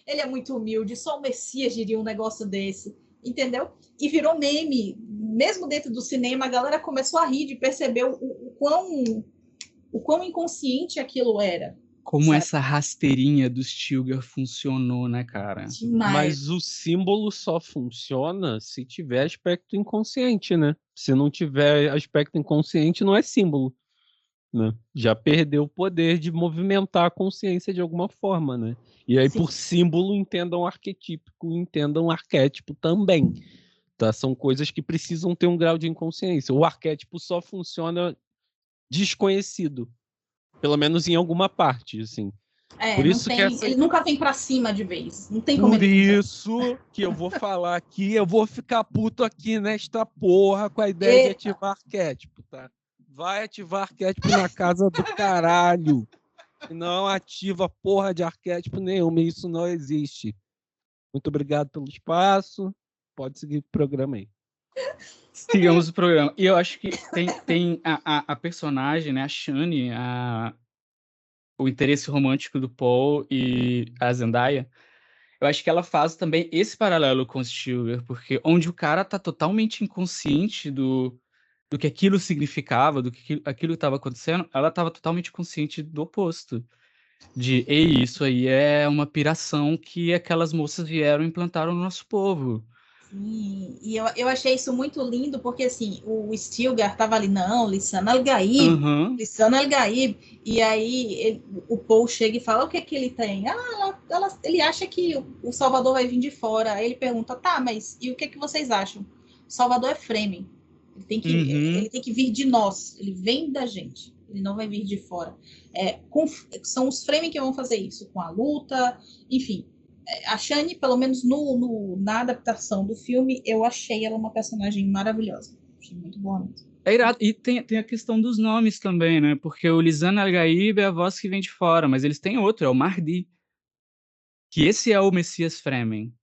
Ele é muito humilde, só o Messias diria um negócio desse. Entendeu? E virou meme. Mesmo dentro do cinema, a galera começou a rir de perceber o quão inconsciente aquilo era. Como essa rasteirinha do Stilgar funcionou, né, cara? Demais. Mas o símbolo só funciona se tiver aspecto inconsciente, né? Se não tiver aspecto inconsciente, não é símbolo, né? Já perdeu o poder de movimentar a consciência de alguma forma, né? E aí, por símbolo, entendam arquetípico, entendam arquétipo também. Tá? São coisas que precisam ter um grau de inconsciência. O arquétipo só funciona desconhecido. Pelo menos em alguma parte, assim. Por isso ele nunca vem pra cima de vez. Não tem como. Por isso que eu vou falar aqui, eu vou ficar puto aqui nesta porra com a ideia de ativar arquétipo, tá? Vai ativar arquétipo na casa do caralho. Não ativa porra de arquétipo nenhuma, isso não existe. Muito obrigado pelo espaço. Pode seguir o programa aí. Sigamos o programa. E eu acho que tem a personagem, né, a Shani, o interesse romântico do Paul e a Zendaya. Eu acho que ela faz também esse paralelo com o Stilgar, porque onde o cara tá totalmente inconsciente do que aquilo significava, do que aquilo estava acontecendo, ela estava totalmente consciente do oposto. Isso aí é uma piração que aquelas moças vieram e implantaram no nosso povo. Sim, e eu achei isso muito lindo, porque assim, o Stilgar estava ali, não, Lissana Al-Gaib, Aham. Lissana Al-Gaib, e aí o Paul chega e fala, o que é que ele tem? Ele acha que o Salvador vai vir de fora, aí ele pergunta, tá, mas e o que é que vocês acham? O Salvador é Fremen, Uhum. ele tem que vir de nós, ele vem da gente, ele não vai vir de fora. São os Fremen que vão fazer isso, com a luta, enfim. A Shani, pelo menos na adaptação do filme, eu achei ela uma personagem maravilhosa. Achei muito boa mesmo. É irado. E tem a questão dos nomes também, né? Porque o Lisan Al-Gaib é a voz que vem de fora, mas eles têm outro, é o Mahdi, que esse é o Messias Fremen.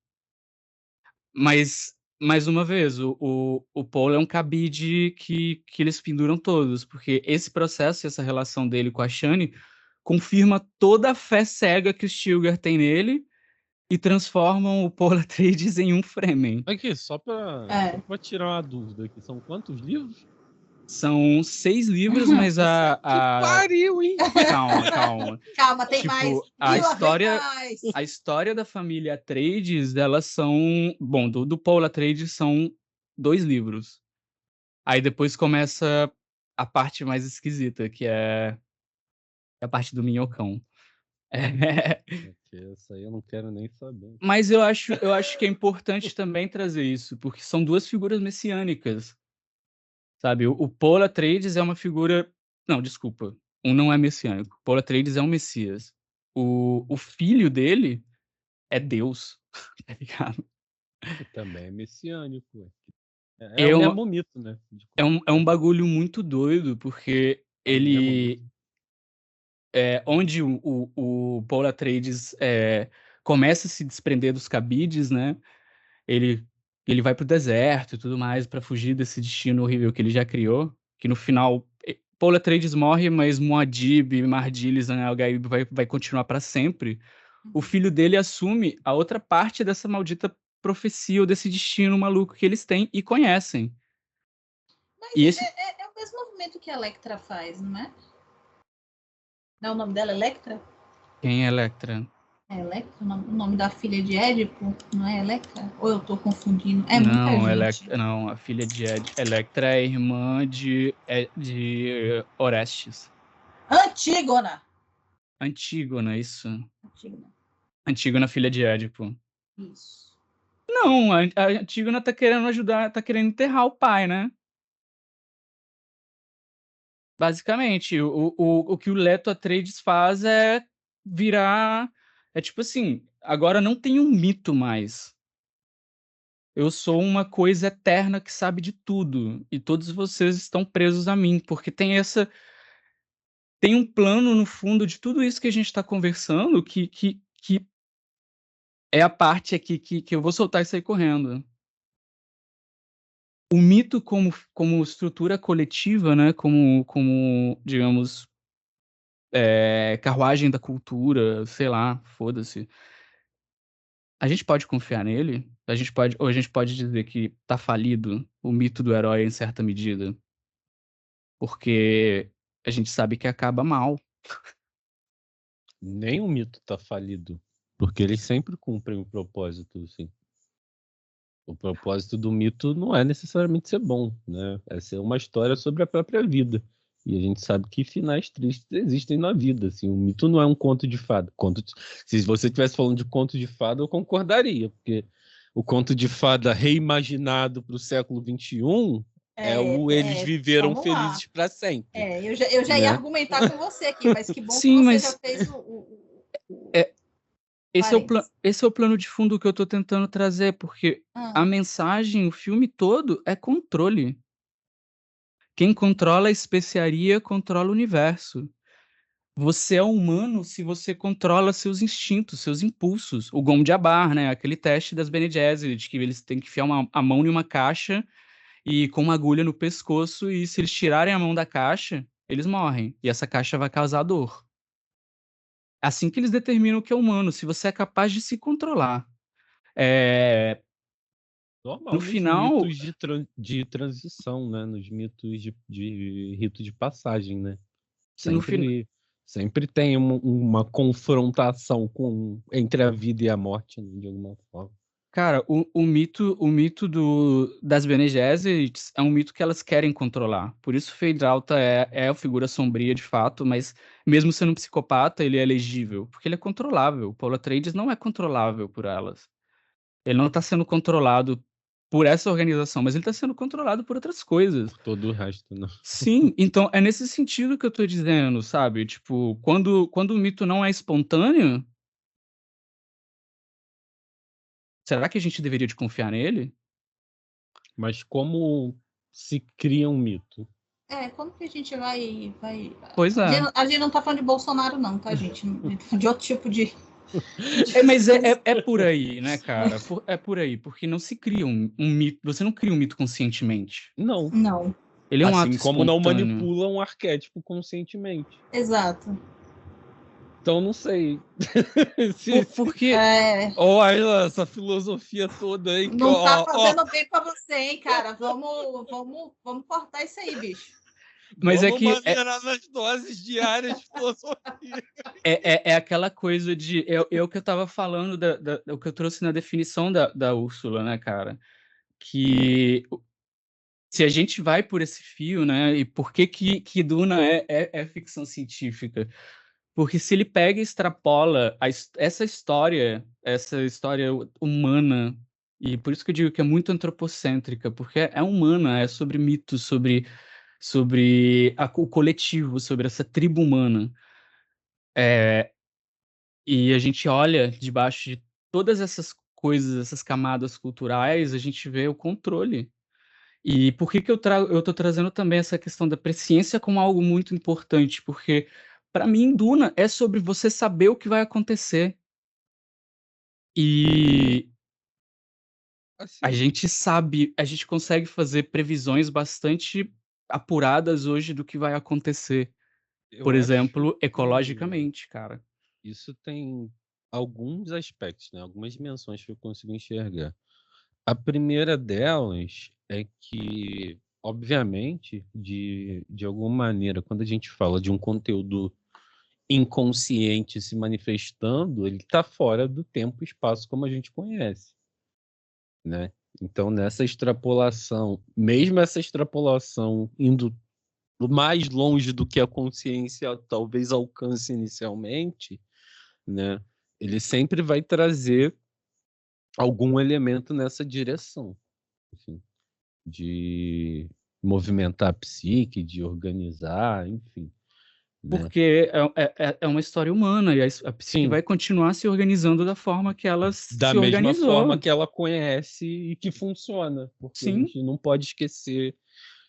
Mas, mais uma vez, o Paul é um cabide que eles penduram todos, porque esse processo e essa relação dele com a Shani confirma toda a fé cega que o Stilgar tem nele e transformam o Paul Atreides em um Fremen. Aqui, só É. pra tirar uma dúvida aqui, são quantos livros? São 6 livros, mas Que pariu, hein? Calma. Calma, tem Tipo, mais. a Vila, história- vem mais. A história da família Atreides, elas são... Bom, do Paul Atreides são 2 livros. Aí depois começa a parte mais esquisita, que é a parte do minhocão. Essa aí eu não quero nem saber. Mas eu acho que é importante também trazer isso, porque são 2 figuras messiânicas, sabe? O Paul Atreides é uma figura... Não, desculpa. Um não é messiânico. Paul Atreides é um messias. O filho dele é Deus, tá ligado? E também é messiânico. Ué. É o Eu, mesmo mito, né? é um bagulho muito doido, porque É o mesmo ele... mito. Onde o Paul Atreides começa a se desprender dos cabides, né? Ele, ele vai pro deserto e tudo mais para fugir desse destino horrível que ele já criou. Que no final, Paul Atreides morre, mas Muad'Dib, Mardil, Al-Gaib vai continuar para sempre. O filho dele assume a outra parte dessa maldita profecia ou desse destino maluco que eles têm e conhecem. Mas E esse é o mesmo movimento que a Electra faz, não é? Não é o nome dela Electra? quem é Electra? É Electra? O nome da filha de Édipo? Não é Electra? Ou eu tô confundindo? É muita Não, gente. não, a filha de Electra é irmã de Orestes. Antígona! Antígona, isso. Antígona. Antígona, filha de Édipo. Isso. Não, a Antígona tá querendo ajudar, tá querendo enterrar o pai, né? Basicamente, o que o Leto Atreides faz é virar... É tipo assim, agora não tem um mito mais. Eu sou uma coisa eterna que sabe de tudo, e todos vocês estão presos a mim, porque tem um plano no fundo de tudo isso que a gente está conversando, que é a parte aqui que eu vou soltar e sair correndo. O mito como estrutura coletiva, né, como digamos, carruagem da cultura, sei lá, foda-se. A gente pode confiar nele? Ou a gente pode dizer que tá falido o mito do herói em certa medida? Porque a gente sabe que acaba mal. Nem o mito tá falido. Porque eles sempre cumprem o propósito, assim. O propósito do mito não é necessariamente ser bom, né? É ser uma história sobre a própria vida. E a gente sabe que finais tristes existem na vida, assim. O mito não é um conto de fada. Se você estivesse falando de conto de fada, eu concordaria, porque o conto de fada reimaginado para o século XXI eles viveram vamos lá. felizes para sempre. Eu já ia argumentar com você aqui, mas que bom Sim, que você mas já fez esse é o plano de fundo que eu tô tentando trazer, porque a mensagem, o filme todo é controle. Quem controla a especiaria controla o universo. Você é humano se você controla seus instintos, seus impulsos. O Gom Jabbar, né? Aquele teste das Bene Gesserit, que eles têm que enfiar a mão em uma caixa e com uma agulha no pescoço, e se eles tirarem a mão da caixa, eles morrem. E essa caixa vai causar dor. Assim que eles determinam o que é humano, se você é capaz de se controlar. Normal No nos final, mitos de transição, né? Nos mitos de rito de passagem, né? no final, Sempre tem uma confrontação entre a vida e a morte, né, de alguma forma. Cara, o mito das Bene Gesserit é um mito que elas querem controlar. Por isso Feyd-Rautha é a figura sombria de fato, mas mesmo sendo um psicopata, ele é elegível, porque ele é controlável. O Paul Atreides não é controlável por elas. Ele não está sendo controlado por essa organização, mas ele está sendo controlado por outras coisas. Por todo o resto, não. Sim, então é nesse sentido que eu tô dizendo, sabe? Tipo, quando o mito não é espontâneo, será que a gente deveria de confiar nele? Mas como se cria um mito? Como que a gente vai... Pois é. A gente não tá falando de Bolsonaro, não, tá, gente? De outro tipo de... Mas é por aí, né, cara? É por aí, porque não se cria um mito, você não cria um mito conscientemente. Não. Não, Ele é um Assim ato como não espontâneo. manipula um arquétipo conscientemente. exato. Então, não sei. Porque Olha essa filosofia toda aí. Que, Não tá fazendo bem pra você, hein, cara? Vamos cortar isso aí, bicho. Mas vamos é que maneirar nas doses diárias de filosofia. é aquela coisa de é o que eu tava falando o que eu trouxe na definição da Úrsula, né, cara? Que se a gente vai por esse fio, né? E por que Duna é ficção científica? Porque se ele pega e extrapola essa história humana, e por isso que eu digo que é muito antropocêntrica, porque é humana, é sobre mitos, sobre o coletivo, sobre essa tribo humana. E a gente olha debaixo de todas essas coisas, essas camadas culturais, a gente vê o controle. E por que eu tô trazendo também essa questão da presciência como algo muito importante? Porque, para mim, Duna é sobre você saber o que vai acontecer. E Assim, a gente sabe, a gente consegue fazer previsões bastante apuradas hoje do que vai acontecer. eu Por acho exemplo, que ecologicamente, cara. isso tem alguns aspectos, né? Algumas dimensões que eu consigo enxergar. A primeira delas é que, obviamente, de alguma maneira, quando a gente fala de um conteúdo inconsciente se manifestando, ele está fora do tempo e espaço como a gente conhece, né? Então, nessa extrapolação, mesmo essa extrapolação indo mais longe do que a consciência talvez alcance inicialmente, né? Ele sempre vai trazer algum elemento nessa direção, enfim, de movimentar a psique, de organizar, enfim, né? Porque é uma história humana e a psique Sim, vai continuar se organizando da forma que ela da se mesma forma organizou. que ela conhece e que funciona, porque a Sim, gente não pode esquecer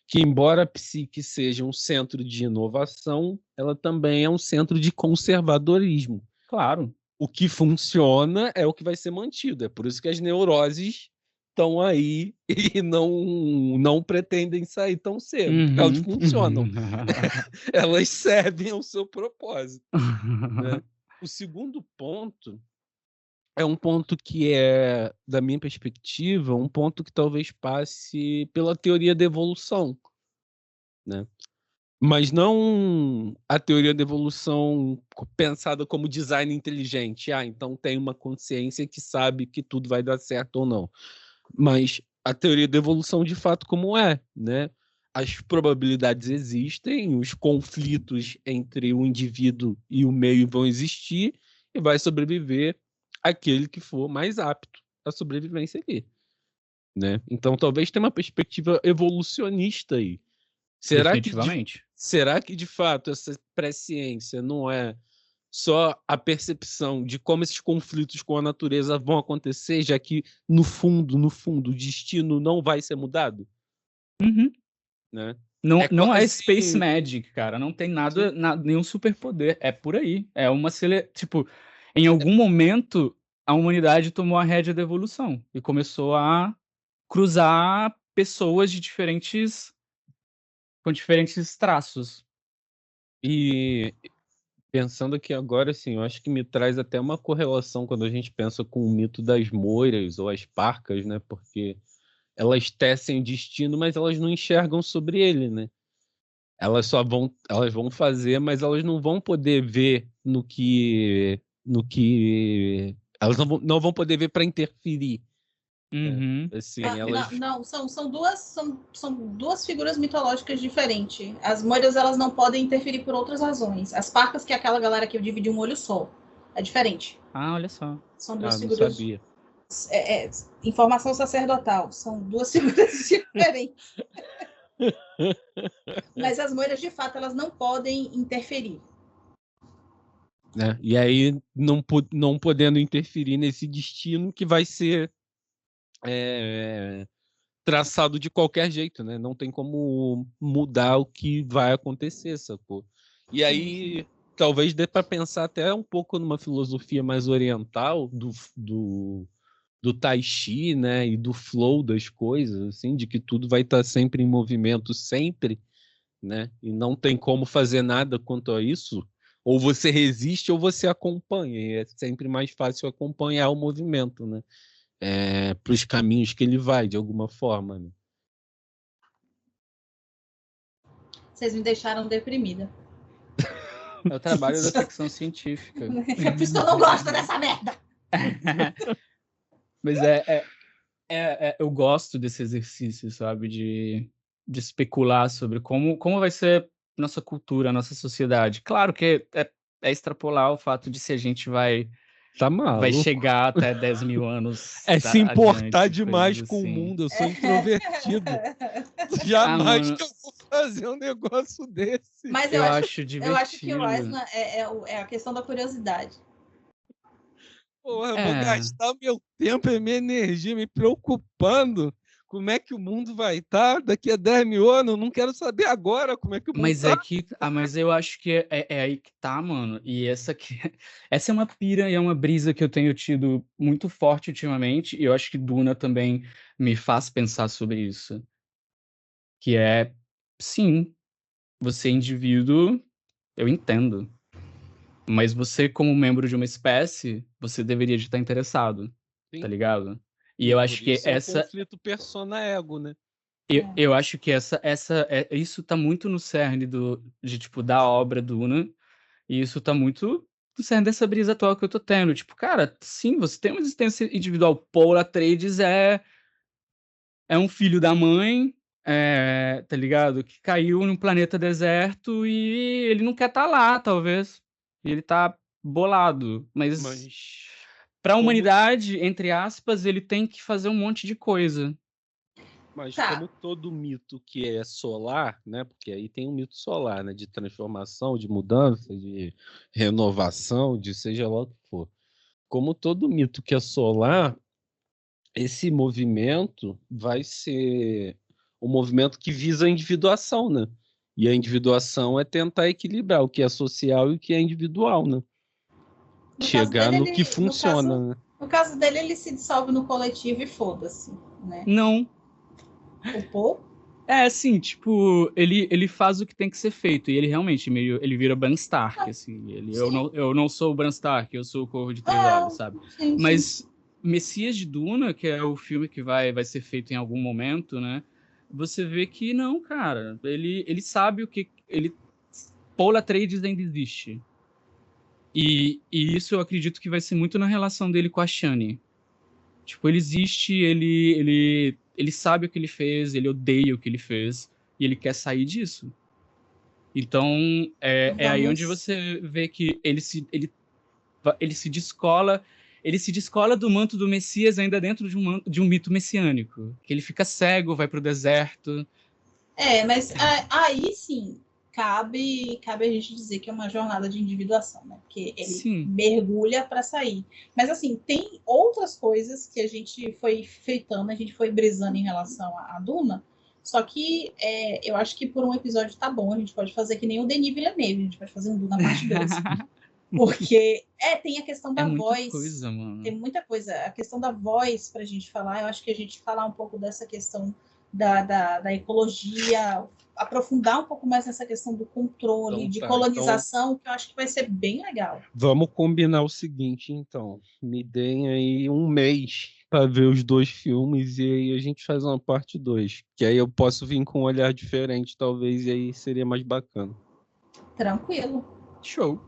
que, embora a psique seja um centro de inovação, ela também é um centro de conservadorismo. claro. O que funciona é o que vai ser mantido. É por isso que as neuroses estão aí e não pretendem sair tão cedo, porque elas funcionam. Elas servem ao seu propósito, né? O segundo ponto é um ponto que é, da minha perspectiva, um ponto que talvez passe pela teoria da evolução, né? Mas não a teoria da evolução pensada como design inteligente. Então tem uma consciência que sabe que tudo vai dar certo ou não. Mas a teoria da evolução de fato como é, né? As probabilidades existem, os conflitos entre o indivíduo e o meio vão existir e vai sobreviver aquele que for mais apto à sobrevivência ali, né? Então talvez tenha uma perspectiva evolucionista aí. Definitivamente. Será que de fato essa presciência não é só a percepção de como esses conflitos com a natureza vão acontecer, já que no fundo, o destino não vai ser mudado, Uhum. né? Não é quase- Space Magic, cara. Não tem nada, nenhum superpoder. É por aí. É uma tipo, em algum momento a humanidade tomou a rédea da evolução e começou a cruzar pessoas com diferentes traços. E pensando aqui agora, assim, eu acho que me traz até uma correlação quando a gente pensa com o mito das moiras ou as parcas, né? Porque elas tecem o destino, mas elas não enxergam sobre ele, né? Elas vão fazer, mas elas não vão poder ver no que elas não vão poder ver para interferir, Uhum. Assim, Ah, elas... não, são duas figuras mitológicas diferentes. As moiras, elas não podem interferir por outras razões. As parcas, que é aquela galera que divide um olho só, é diferente. Ah, olha só. São duas não figuras. sabia. Informação sacerdotal. São duas figuras diferentes. Mas as moiras, de fato, elas não podem interferir. Né? E aí, não podendo interferir nesse destino que vai ser traçado de qualquer jeito, né? Não tem como mudar o que vai acontecer, sacou? E aí, talvez dê para pensar até um pouco numa filosofia mais oriental do Tai Chi, né? E do flow das coisas, assim, de que tudo vai estar sempre em movimento, sempre, né? E não tem como fazer nada quanto a isso. Ou você resiste ou você acompanha. E é sempre mais fácil acompanhar o movimento, né? Para os caminhos que ele vai, de alguma forma. Né? Vocês me deixaram deprimida. É o trabalho da ficção científica. É por isso que eu não gosto dessa merda. Mas eu gosto desse exercício, sabe? De especular sobre como vai ser nossa cultura, nossa sociedade. Claro que é extrapolar o fato de se a gente vai Tá maluco. chegar até 10 mil anos se importar adiante, demais coisas com assim. o mundo. Eu sou introvertido. Jamais mano. que eu vou fazer um negócio desse. Mas Eu acho divertido. eu acho que o Aislan é a questão da curiosidade. Porra, eu vou gastar meu tempo e minha energia me preocupando como é que o mundo vai estar daqui a 10 mil anos. Eu não quero saber agora como é que o mundo Mas tá. mas eu acho que é aí que tá, mano. E essa é uma pira e é uma brisa que eu tenho tido muito forte ultimamente. E eu acho que Duna também me faz pensar sobre isso. Que sim, você é indivíduo, eu entendo. Mas você, como membro de uma espécie, você deveria estar interessado, Sim. tá ligado? E E eu por acho que isso é o conflito persona-ego, né? eu acho que isso tá muito no cerne tipo, da obra Duna, e isso tá muito no cerne dessa brisa atual que eu tô tendo. Tipo, cara, sim, você tem uma existência individual. Paul Atreides é um filho da mãe, tá ligado? Que caiu num planeta deserto e ele não quer estar lá, talvez. E ele tá bolado. Mas pra humanidade, entre aspas, ele tem que fazer um monte de coisa. Mas Tá. como todo mito que é solar, né? Porque aí tem um mito solar, né? De transformação, de mudança, de renovação, de seja lá o que for. Como todo mito que é solar, esse movimento vai ser um movimento que visa a individuação, né? E a individuação é tentar equilibrar o que é social e o que é individual, né? Chegar no que funciona, né? No caso dele, ele se dissolve no coletivo e foda-se, né? Não. O Paul? Assim, tipo, ele faz o que tem que ser feito, e ele realmente ele vira Bran Stark, assim, eu não sou o Bran Stark, eu sou o Corvo de Três Olhos, sabe? Sim. Mas Messias de Duna, que é o filme que vai ser feito em algum momento, né? Você vê que não, cara, ele sabe o que Paul Atreides ainda existe. E isso eu acredito que vai ser muito na relação dele com a Shani. Tipo, ele existe, ele sabe o que ele fez, ele odeia o que ele fez, e ele quer sair disso. Então, é aí onde você vê que ele se descola do manto do Messias ainda dentro de um mito messiânico. Que ele fica cego, vai pro deserto. Mas aí sim, cabe a gente dizer que é uma jornada de individuação, né? Porque ele mergulha para sair. Mas assim, tem outras coisas que a gente foi feitando, a gente foi brisando em relação à Duna, só que eu acho que por um episódio tá bom, a gente pode fazer que nem o Denis Villeneuve, a gente pode fazer um Duna parte 2. Porque tem a questão da voz. Coisa, mano. Tem muita coisa. A questão da voz pra gente falar, eu acho que a gente falar um pouco dessa questão da ecologia, aprofundar um pouco mais nessa questão do controle, Então, de colonização, que eu acho que vai ser bem legal. Vamos combinar o seguinte, então. Me deem aí um mês para ver os 2 filmes e aí a gente faz uma parte 2. Que aí eu posso vir com um olhar diferente, talvez, e aí seria mais bacana. Tranquilo. Show.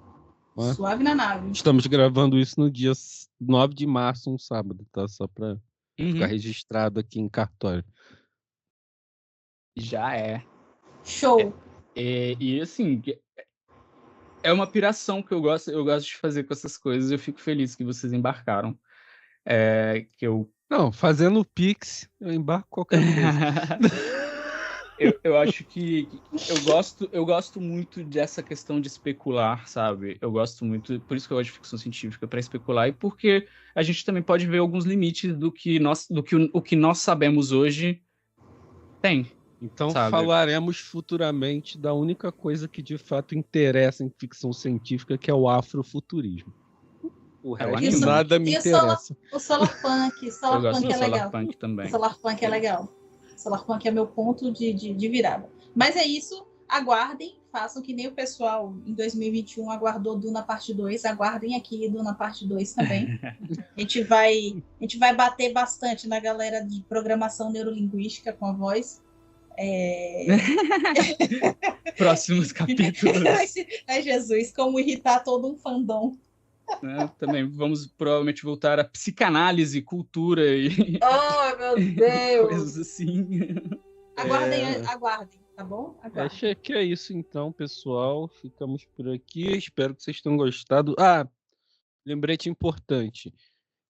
Suave na nave. Estamos gravando isso no dia 9 de março, um sábado, tá? Só para Ficar registrado aqui em cartório. Já é. Show. E assim, é uma piração que eu gosto de fazer com essas coisas. Eu fico feliz que vocês embarcaram. Não, fazendo o Pix, eu embarco qualquer coisa. Eu acho que eu gosto muito dessa questão de especular, sabe? Eu gosto muito, por isso que eu gosto de ficção científica, para especular, e porque a gente também pode ver alguns limites do que nós sabemos hoje tem. Então sabe? Falaremos futuramente da única coisa que de fato interessa em ficção científica, que é o afrofuturismo. O resto nada me interessa. O Solarpunk é legal. Solarpunk também. Solarpunk é legal. Solarpunk é meu ponto de virada. Mas é isso, aguardem, façam que nem o pessoal em 2021 aguardou Duna Parte 2, aguardem aqui Duna Parte 2 também. A gente vai bater bastante na galera de programação neurolinguística com a voz. Próximos capítulos. Ai, Jesus, como irritar todo um fandom. Também vamos provavelmente voltar a psicanálise, cultura e oh, meu Deus! coisas assim. Aguardem, tá bom? Aguardem. Acho que é isso então, pessoal. Ficamos por aqui. Espero que vocês tenham gostado. Lembrete importante.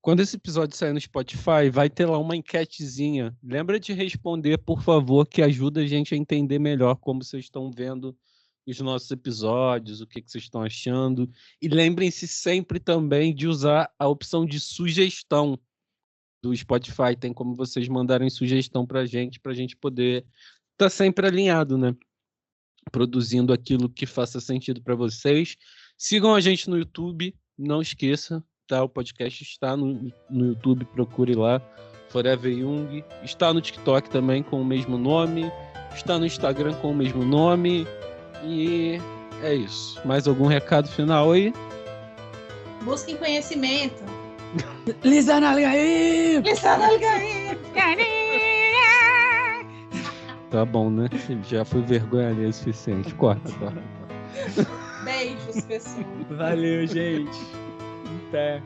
Quando esse episódio sair no Spotify, vai ter lá uma enquetezinha. Lembra de responder, por favor, que ajuda a gente a entender melhor como vocês estão vendo os nossos episódios, o que vocês estão achando. E lembrem-se sempre também de usar a opção de sugestão do Spotify. Tem como vocês mandarem sugestão pra gente poder estar sempre alinhado, né? Produzindo aquilo que faça sentido para vocês. Sigam a gente no YouTube, não esqueça, tá? O podcast está no YouTube, procure lá, Forever Young. Está no TikTok também com o mesmo nome. Está no Instagram com o mesmo nome. E é isso. Mais algum recado final aí? Busquem conhecimento. Lisa Nalgaí! Tá bom, né? Já foi vergonha ali o suficiente. Corta. Beijos, pessoal. Valeu, gente. Até.